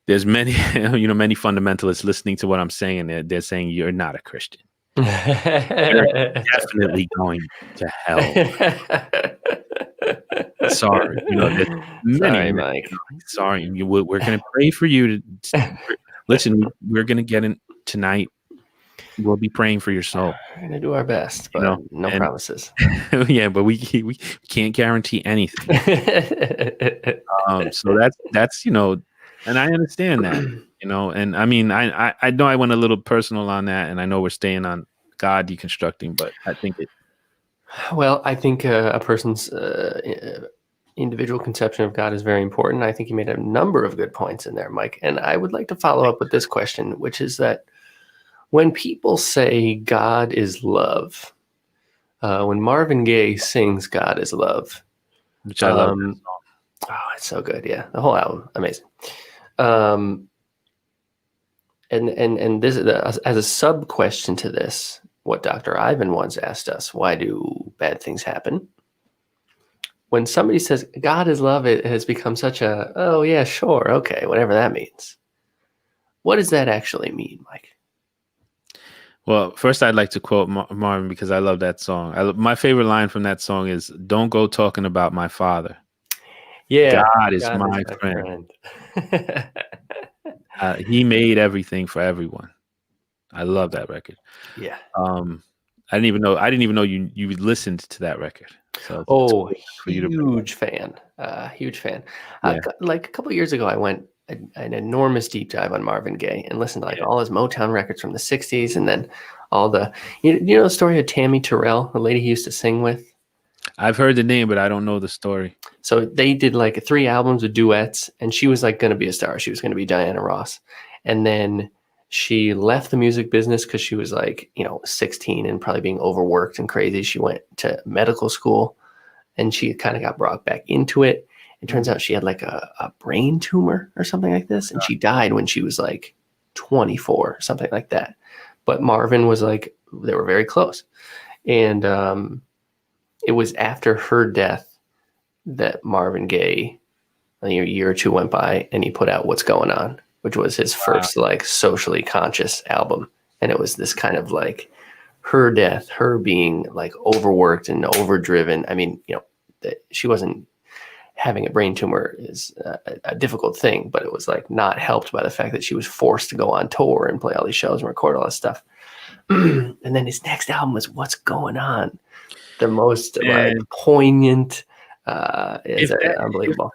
there's many, many fundamentalists listening to what I'm saying, and they're saying you're not a Christian. You're definitely going to hell. Sorry, there's Sorry, Mike. Sorry, we're going to pray for you. Listen, we're going to get in tonight. We'll be praying for your soul. We're going to do our best, but no promises. Yeah, but we can't guarantee anything. So that's and I understand that, and I mean, I know I went a little personal on that, and I know we're staying on God deconstructing, but I think it. Well, I think a person's individual conception of God is very important. I think you made a number of good points in there, Mike. And I would like to follow up with this question, which is that when people say God is love, when Marvin Gaye sings God is love, Which I love that song. Oh, it's so good. Yeah. The whole album. Amazing. And this as a sub question to this, what Dr. Ivan once asked us, why do bad things happen? When somebody says God is love, it has become such a, oh yeah, sure. Okay. Whatever that means. What does that actually mean, Mike? Well, first I'd like to quote Marvin because I love that song. My favorite line from that song is, "Don't go talking about my father. Yeah. God is my friend. He made everything for everyone." I love that record. Yeah. I didn't even know you listened to that record. So cool huge fan. Huge fan. Yeah. Like a couple of years ago, I went an enormous deep dive on Marvin Gaye and listened to all his Motown records from the 60s, and then all the you know the story of Tammy Terrell, the lady he used to sing with. I've heard the name, but I don't know the story. So they did like 3 albums of duets, and she was like going to be a star. She was going to be Diana Ross, and then she left the music business because she was like 16 and probably being overworked and crazy. She went to medical school, and she kind of got brought back into it. It turns out she had like a brain tumor or something like this, and she died when she was like 24, something like that. But Marvin was like, they were very close. And it was after her death that Marvin Gaye, a year or 2 went by, and he put out What's Going On, which was his first like socially conscious album. And it was this kind of like her death, her being like overworked and overdriven. I mean, she wasn't having a brain tumor is a difficult thing, but it was like not helped by the fact that she was forced to go on tour and play all these shows and record all this stuff. And then his next album was What's Going On, the most like poignant. Unbelievable.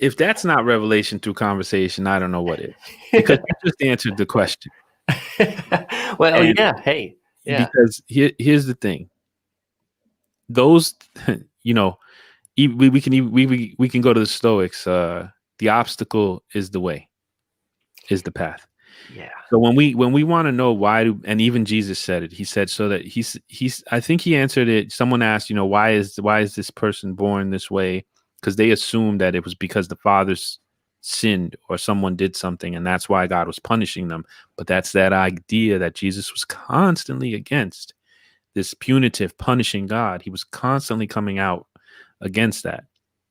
If that's not revelation through conversation, I don't know what is. Because you just answered the question. Well, yeah. Hey, yeah. Because here's the thing. Those, we can go to the Stoics. The obstacle is the way, is the path. Yeah. So when we want to know why, and even Jesus said it, he said so that he's I think he answered it. Someone asked, why is this person born this way? Because they assumed that it was because the fathers sinned or someone did something, and that's why God was punishing them. But that's that idea that Jesus was constantly against, this punitive, punishing God. He was constantly coming out against that.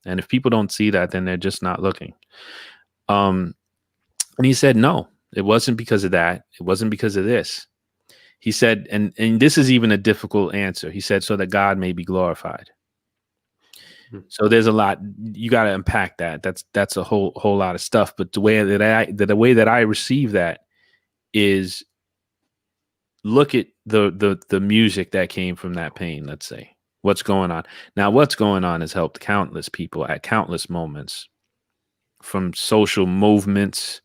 And if people don't see that, then they're just not looking. And he said, no, it wasn't because of that. It wasn't because of this. He said, and this is even a difficult answer. He said, so that God may be glorified. So there's a lot you got to unpack that. That's a whole lot of stuff. But the way that I receive that is look at the music that came from that pain. Let's say what's going on now. What's going on has helped countless people at countless moments, from social movements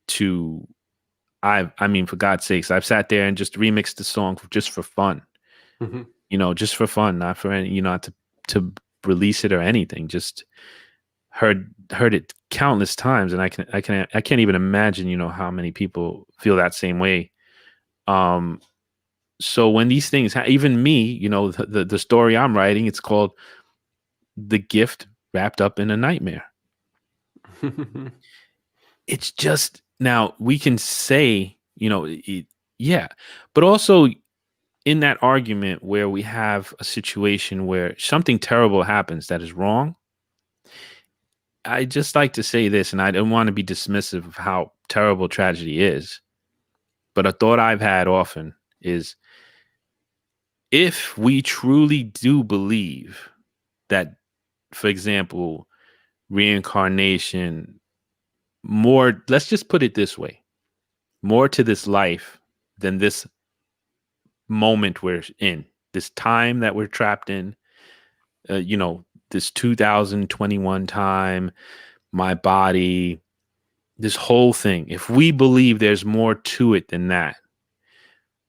to I mean, for God's sakes, I've sat there and just remixed the song just for fun. Just for fun, not for any, not to release it or anything. Just heard it countless times, and I can't even imagine, how many people feel that same way. So when these things, even me, the story I'm writing, it's called "The Gift Wrapped Up in a Nightmare." It's just, now we can say, yeah, but also in that argument where we have a situation where something terrible happens that is wrong, I just like to say this, and I don't want to be dismissive of how terrible tragedy is, but a thought I've had often is, if we truly do believe that, for example, reincarnation, more, let's just put it this way, more to this life than this moment we're in, this time that we're trapped in, this 2021 time, my body, this whole thing. If we believe there's more to it than that,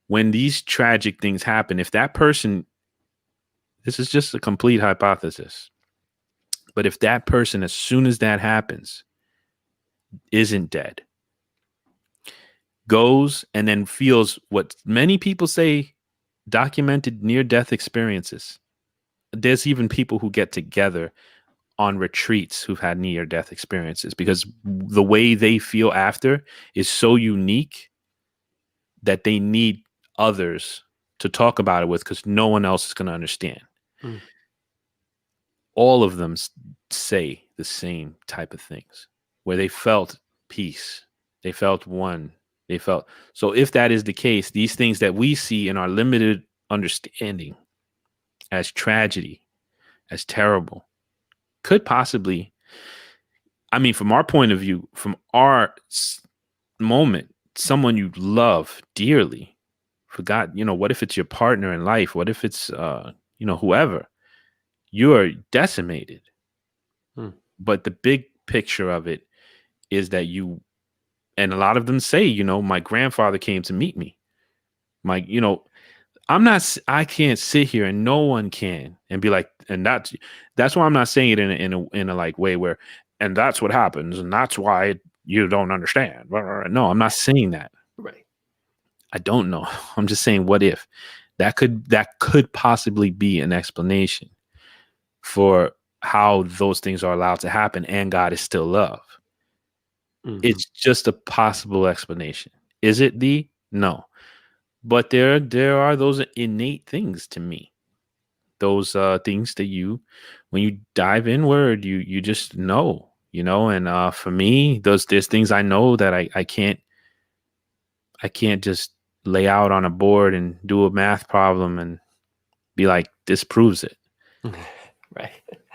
when these tragic things happen, if that person, this is just a complete hypothesis, but if that person, as soon as that happens, isn't dead, goes and then feels what many people say, documented near-death experiences. There's even people who get together on retreats who've had near-death experiences, because the way they feel after is so unique that they need others to talk about it with, because no one else is going to understand. All of them say the same type of things, where they felt peace, they felt one, they felt. So if that is the case, these things that we see in our limited understanding as tragedy, as terrible, could possibly, I mean, from our point of view, from our moment, someone you love dearly, forgot, what if it's your partner in life? What if it's, whoever? You're decimated. But the big picture of it is that you, and a lot of them say, my grandfather came to meet me. I can't sit here, and no one can, and be like, and that's why I'm not saying it in a like way where, and that's what happens, and that's why you don't understand. No, I'm not saying that. Right. I don't know. I'm just saying, what if that could possibly be an explanation for how those things are allowed to happen, and God is still love. It's just a possible explanation. Is it no? But there are those innate things to me, those things that when you dive inward, you just know, and for me, there's things I know that I can't just lay out on a board and do a math problem and be like, this proves it. Right.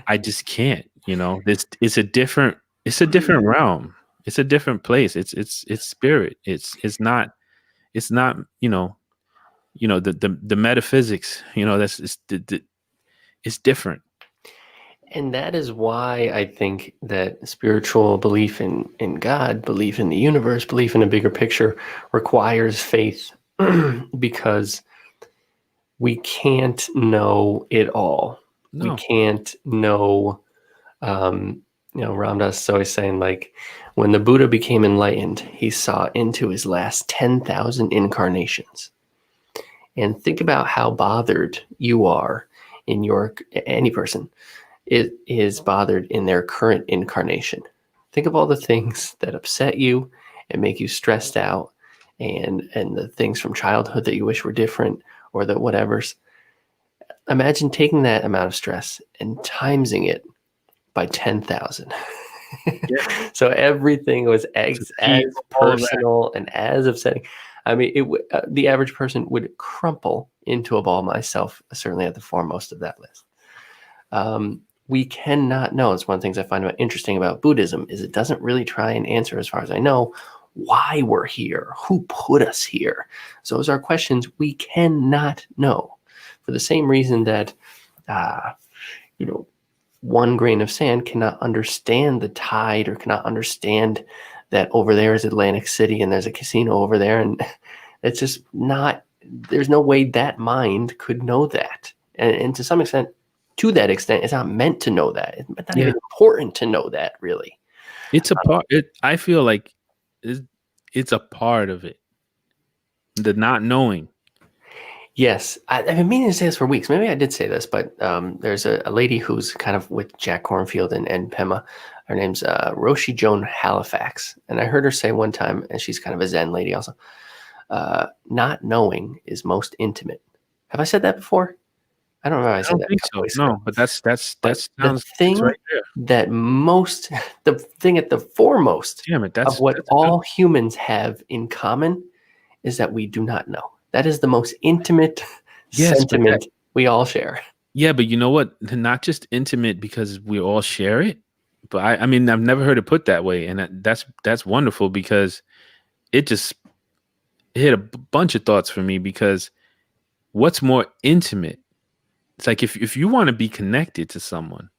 I just can't, it's a different realm. It's a different place. It's spirit. It's not, the metaphysics, it's different. And that is why I think that spiritual belief in God, belief in the universe, belief in a bigger picture requires faith, because we can't know it all. No. We can't know, Ram Dass is always saying, like, when the Buddha became enlightened, he saw into his last 10,000 incarnations. And think about how bothered you are in any person is bothered in their current incarnation. Think of all the things that upset you and make you stressed out, and the things from childhood that you wish were different, or the whatevers. Imagine taking that amount of stress and timesing it by 10,000. Yeah. So everything was To as keep all of that. personal and as upsetting. I mean, the average person would crumple into a ball, myself certainly at the foremost of that list. We cannot know. It's one of the things I find interesting about Buddhism is it doesn't really try and answer, as far as I know, why we're here, who put us here. So those are questions we cannot know, for the same reason that, you know, one grain of sand cannot understand the tide, or cannot understand that over there is Atlantic City and there's a casino over there. And it's just not, there's no way that mind could know that. And to some extent, to that extent, it's not meant to know that. It's not Yeah. even important to know that, really. It's a part. I feel like it's a part of it. The not knowing. Yes, I've been meaning to say this for weeks. Maybe I did say this, but there's a lady who's kind of with Jack Kornfield and Pema. Her name's Roshi Joan Halifax. And I heard her say one time, and she's kind of a Zen lady also, not knowing is most intimate. Have I said that before? I don't know if I I said don't that a think couple so. weeks No, ago. but that But the sounds it's thing right there. that most, the thing at the foremost Damn it. of what all humans have in common is that we do not know. That is the most intimate Yes, but sentiment we all share. yeah, but you know what? Not just intimate because we all share it, but I mean, I've never heard it put that way, and that's wonderful because it just hit a bunch of thoughts for me. Because what's more intimate? It's like if you want to be connected to someone,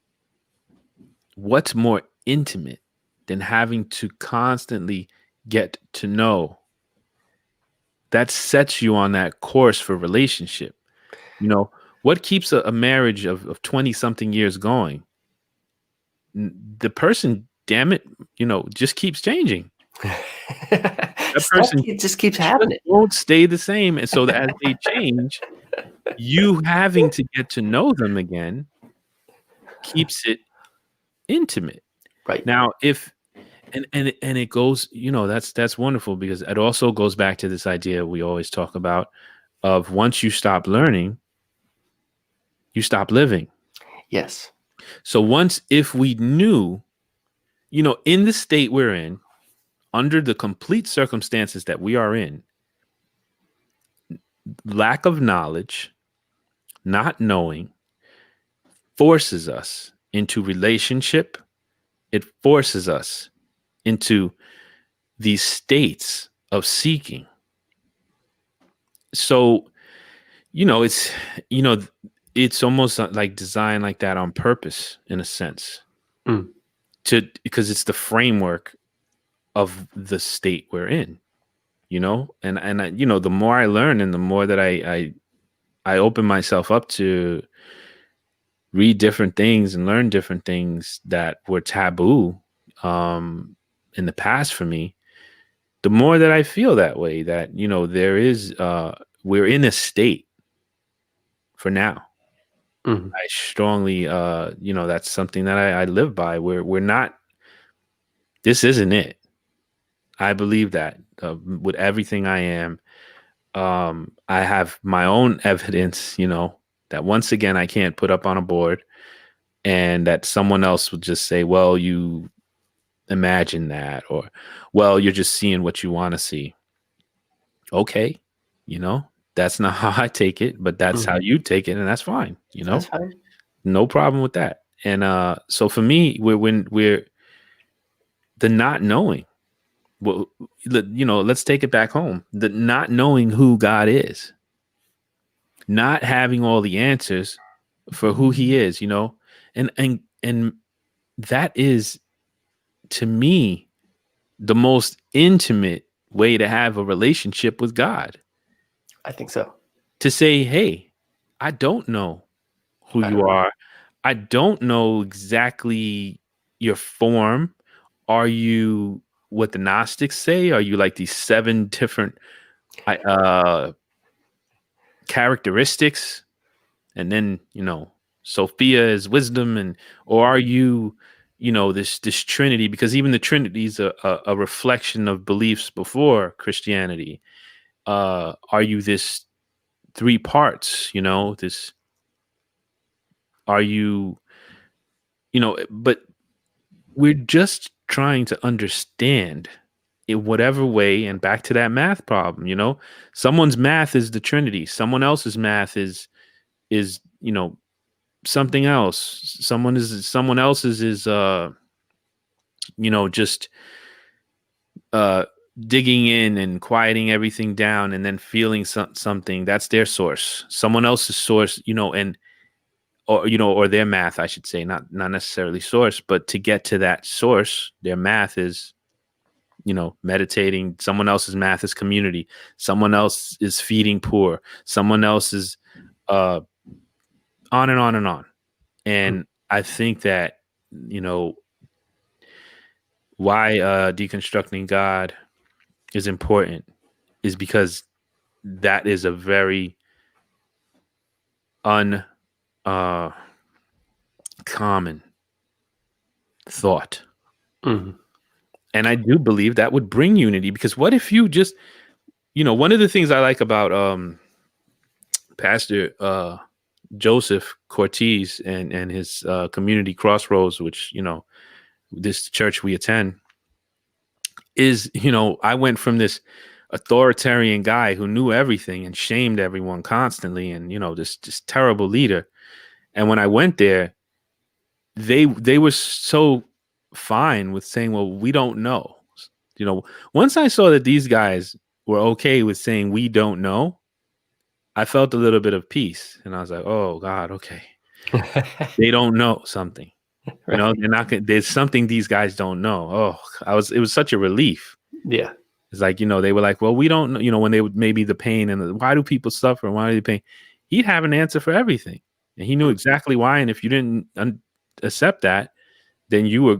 what's more intimate than having to constantly get to know? That sets you on that course for relationship. You know, what keeps a marriage of 20 something years going? The person, damn it, just keeps changing. That Stuff person just keeps just happening. won't stay the same. And so that as they change, you having to get to know them again keeps it intimate. Right. Now, if and it goes, that's wonderful because it also goes back to this idea we always talk about of once you stop learning, you stop living. Yes. So if we knew, in the state we're in, under the complete circumstances that we are in, lack of knowledge, not knowing, forces us into relationship. It forces us into these states of seeking. So, it's, it's almost like designed like that on purpose in a sense Mm. because it's the framework of the state we're in, and the more I learn and the more that I open myself up to read different things and learn different things that were taboo in the past for me, the more that I feel that way, that, there is, we're in a state for now. Mm. I strongly, that's something that I live by. We're not, this isn't it. I believe that with everything I am. I have my own evidence, that once again, I can't put up on a board and that someone else would just say, well, you imagine that, or, well, you're just seeing what you want to see. Okay. That's not how I take it, but that's how you take it. And that's fine. That's fine. No problem with that. And so for me, we're the not knowing, well, let's take it back home. The not knowing who God is, not having all the answers for who he is, and that is, to me, the most intimate way to have a relationship with God. I think so. To say, hey, I don't know who I you don't know. are. I don't know exactly your form. Are you what the Gnostics say? Are you like these 7 different characteristics? And then, Sophia is wisdom, or are you, this Trinity? Because even the Trinity is a reflection of beliefs before Christianity. Are you this three parts, this, are you, but we're just trying to understand in whatever way. And back to that math problem, someone's math is the Trinity. Someone else's math is, something else. Someone else's is, just, digging in and quieting everything down and then feeling something. That's their source. Someone else's source, or their math, I should say, not necessarily source, but to get to that source, their math is, meditating. Someone else's math is community. Someone else is feeding poor. Someone else is, on and on and on. And I think that, why deconstructing God is important is because that is a very uncommon thought. Mm-hmm. And I do believe that would bring unity, because what if you just, one of the things I like about Pastor Joseph Cortez and his community Crossroads, which, this church we attend, is, I went from this authoritarian guy who knew everything and shamed everyone constantly, and, this terrible leader. And when I went there, they were so fine with saying, well, we don't know. Once I saw that these guys were okay with saying we don't know, I felt a little bit of peace. And I was like, oh God, okay. They don't know something. Right. They're not gonna, there's something these guys don't know. Oh, it was such a relief. Yeah. It's like, they were like, well, we don't know, when they would, maybe the pain and why do people suffer? Why do they pain? He'd have an answer for everything. And he knew exactly why. And if you didn't accept that, then you were,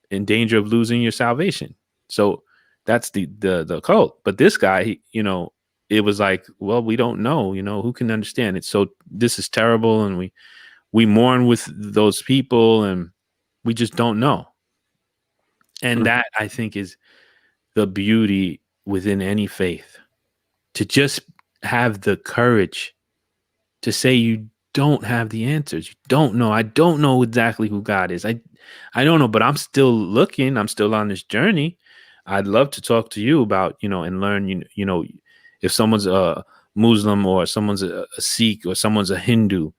in danger of losing your salvation. So that's the cult. But this guy, it was like, well, we don't know, who can understand it? So this is terrible. And we mourn with those people, and we just don't know. And that, I think, is the beauty within any faith, to just have the courage to say you don't have the answers. You don't know. I don't know exactly who God is. I don't know, but I'm still looking. I'm still on this journey. I'd love to talk to you about, and learn, if someone's a Muslim, or someone's a Sikh, or someone's a Hindu,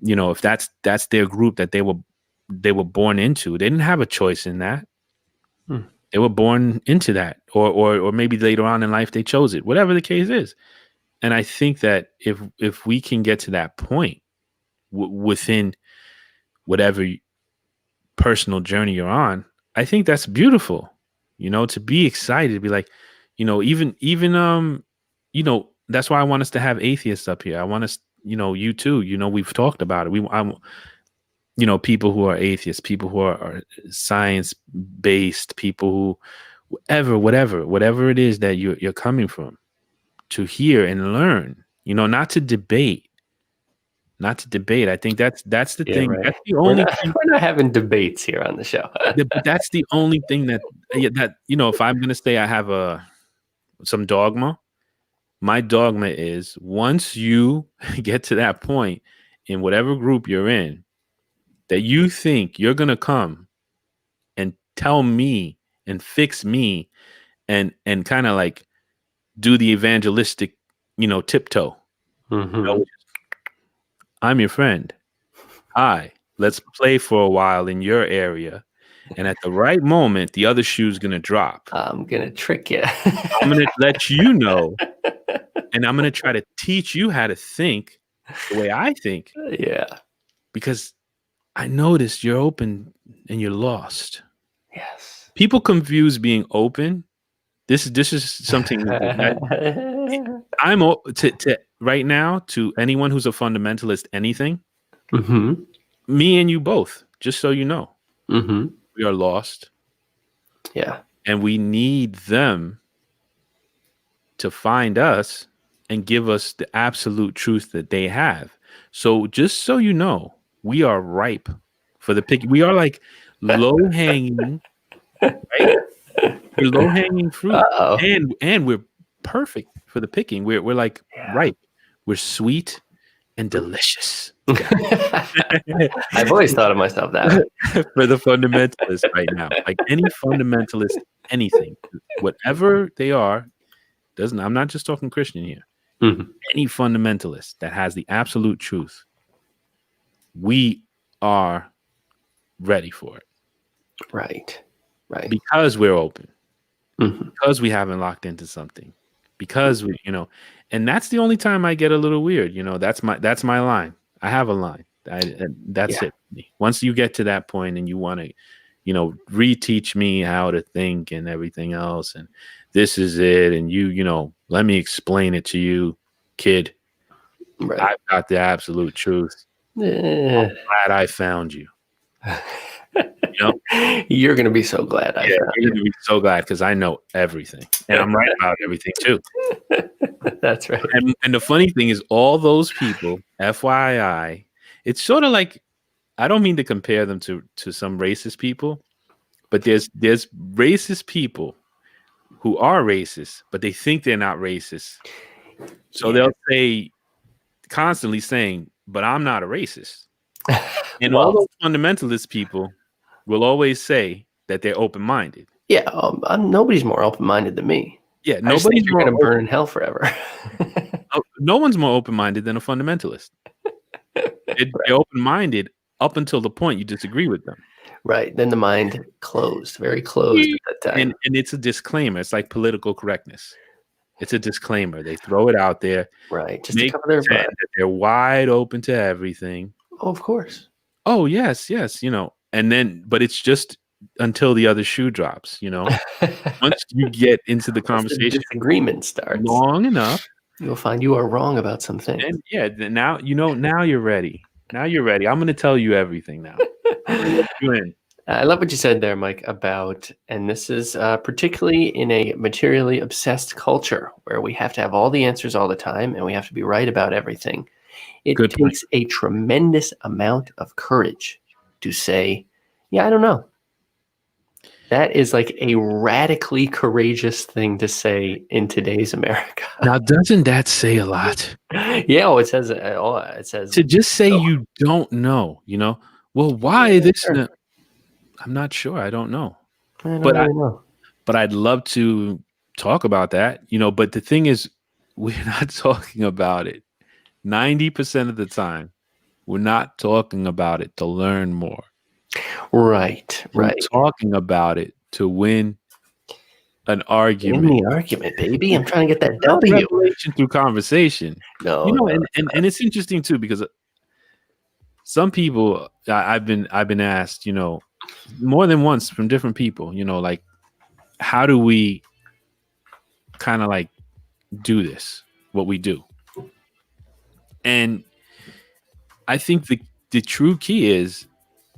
if that's their group that they were born into. They didn't have a choice in that. They were born into that, or maybe later on in life they chose it, whatever the case is. And I think that if we can get to that point within whatever personal journey you're on, I think that's beautiful, to be excited, to be like, even that's why I want us to have atheists up here. I want us, you too, we've talked about it. People who are atheists, people who are science-based, people who, whatever it is that you're coming from, to hear and learn, not to debate. I think that's the thing. Right. That's the only thing. We're not having debates here on the show. But that's the only thing that if I'm going to say I have some dogma, my dogma is, once you get to that point in whatever group you're in, that you think you're going to come and tell me and fix me and kind of like do the evangelistic, tiptoe. Mm-hmm. I'm your friend. Hi, let's play for a while in your area. And at the right moment, the other shoe's going to drop. I'm going to trick you. I'm going to let you know. And I'm going to try to teach you how to think the way I think. Yeah. Because I noticed you're open and you're lost. Yes. People confuse being open. This is something that I'm to right now, to anyone who's a fundamentalist, anything. Mm-hmm. Me and you both, just so you know, we are lost. Yeah. And we need them to find us and give us the absolute truth that they have. So just so you know, we are ripe for the pick. We are like low-hanging, right? We're low-hanging fruit. Uh-oh. And we're perfect for the picking. We're like ripe. We're sweet and delicious. I've always thought of myself that way. For the fundamentalists right now. Like any fundamentalist, anything, whatever they are, I'm not just talking Christian here. Mhm. Any fundamentalist that has the absolute truth, we are ready for it. Right. Because we're open. Mhm. Because we haven't locked into something. Because we, and that's the only time I get a little weird. That's my line. I have a line. That's it. Once you get to that point and you want to, reteach me how to think and everything else, and this is it, and let me explain it to you, kid. Right. I've got the absolute truth. I'm glad I found you. You're going to be so glad I found you. You're going to be so glad because I know everything, and I'm right about everything too. That's right. And the funny thing is, all those people, FYI, it's sort of like, I don't mean to compare them to some racist people, but there's racist people who are racist, but they think they're not racist. So they'll say, constantly saying, but I'm not a racist. And all those fundamentalist people will always say that they're open-minded. Yeah, nobody's more open-minded than me. Yeah, nobody's going to burn in hell forever. No one's more open-minded than a fundamentalist. They're open-minded up until the point you disagree with them. Right. Then the mind closed, very closed at that time. And it's a disclaimer. It's like political correctness. It's a disclaimer. They throw it out there. Right. Just to cover their butt. That they're wide open to everything. Oh, of course. Oh, yes. And then, but it's just until the other shoe drops, Once you get into the conversation, the disagreement starts long enough, you'll find you are wrong about some things. And now now you're ready. Now you're ready. I'm going to tell you everything now. I love what you said there, Mike, about, and this is particularly in a materially obsessed culture where we have to have all the answers all the time and we have to be right about everything. It takes a tremendous amount of courage to say, yeah, I don't know. That is like a radically courageous thing to say in today's America. Now, doesn't that say a lot? Yeah, it says to just say you don't know, well, why this? Sure. I'm not sure. I don't know. I don't really know. But I'd love to talk about that, but the thing is, we're not talking about it. 90% of the time, we're not talking about it to learn more. Right. We're talking about it to win an argument. Win the argument, baby. I'm trying to get that W. Revelation through conversation. No, and it's interesting too, because some people I've been asked, more than once from different people, like, how do we kind of like do this, what we do? And I think the true key is,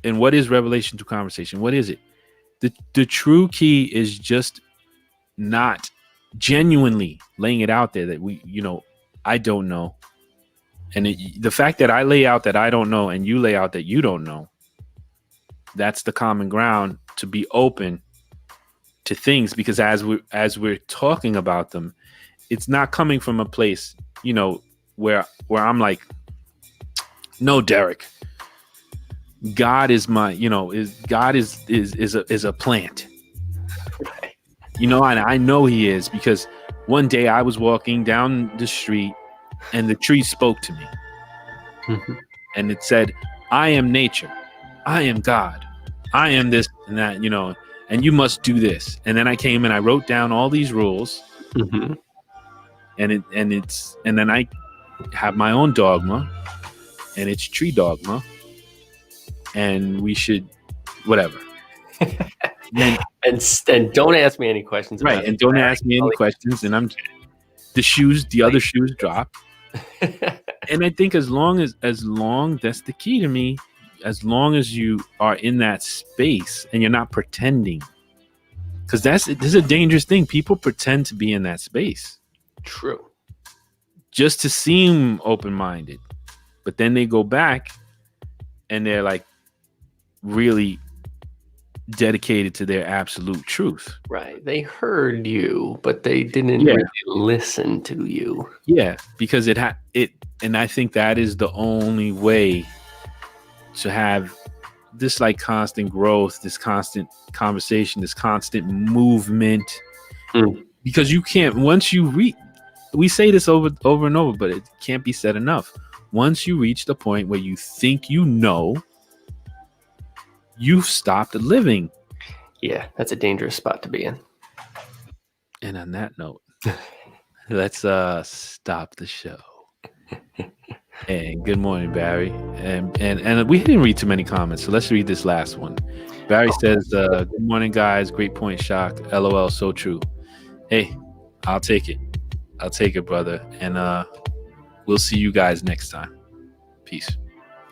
and what is revelation through conversation? What is it? The true key is just not genuinely laying it out there that I don't know. And the fact that I lay out that I don't know and you lay out that you don't know, that's the common ground to be open to things, because as we're talking about them, it's not coming from a place, where I'm like, no, Derek, God is my, God is a plant. Right. And I know he is, because one day I was walking down the street and the tree spoke to me. Mm-hmm. And it said, I am nature. I am God. I am this and that, and you must do this. And then I came and I wrote down all these rules. Mm-hmm. And then I have my own dogma, and it's tree dogma. And we should, whatever. and don't ask me any questions. Right. And don't ask me any questions. And the other shoes drop. And I think as long that's the key to me, as long as you are in that space and you're not pretending, because this is a dangerous thing. People pretend to be in that space. True. Just to seem open-minded. But then they go back and they're like really dedicated to their absolute truth. Right. They heard you, but they didn't Yeah. really listen to you. Yeah, because and I think that is the only way to have this like constant growth, this constant conversation, this constant movement. Mm. Because you can't, once you we say this over and over, but it can't be said enough. Once you reach the point where you think you know, you've stopped living. Yeah, that's a dangerous spot to be in. And on that note, let's stop the show. And good morning, Barry. And we didn't read too many comments, so let's read this last one. Barry says, "Good morning, guys. Great point, Shok. LOL, so true." Hey, I'll take it. I'll take it, brother. And we'll see you guys next time. Peace.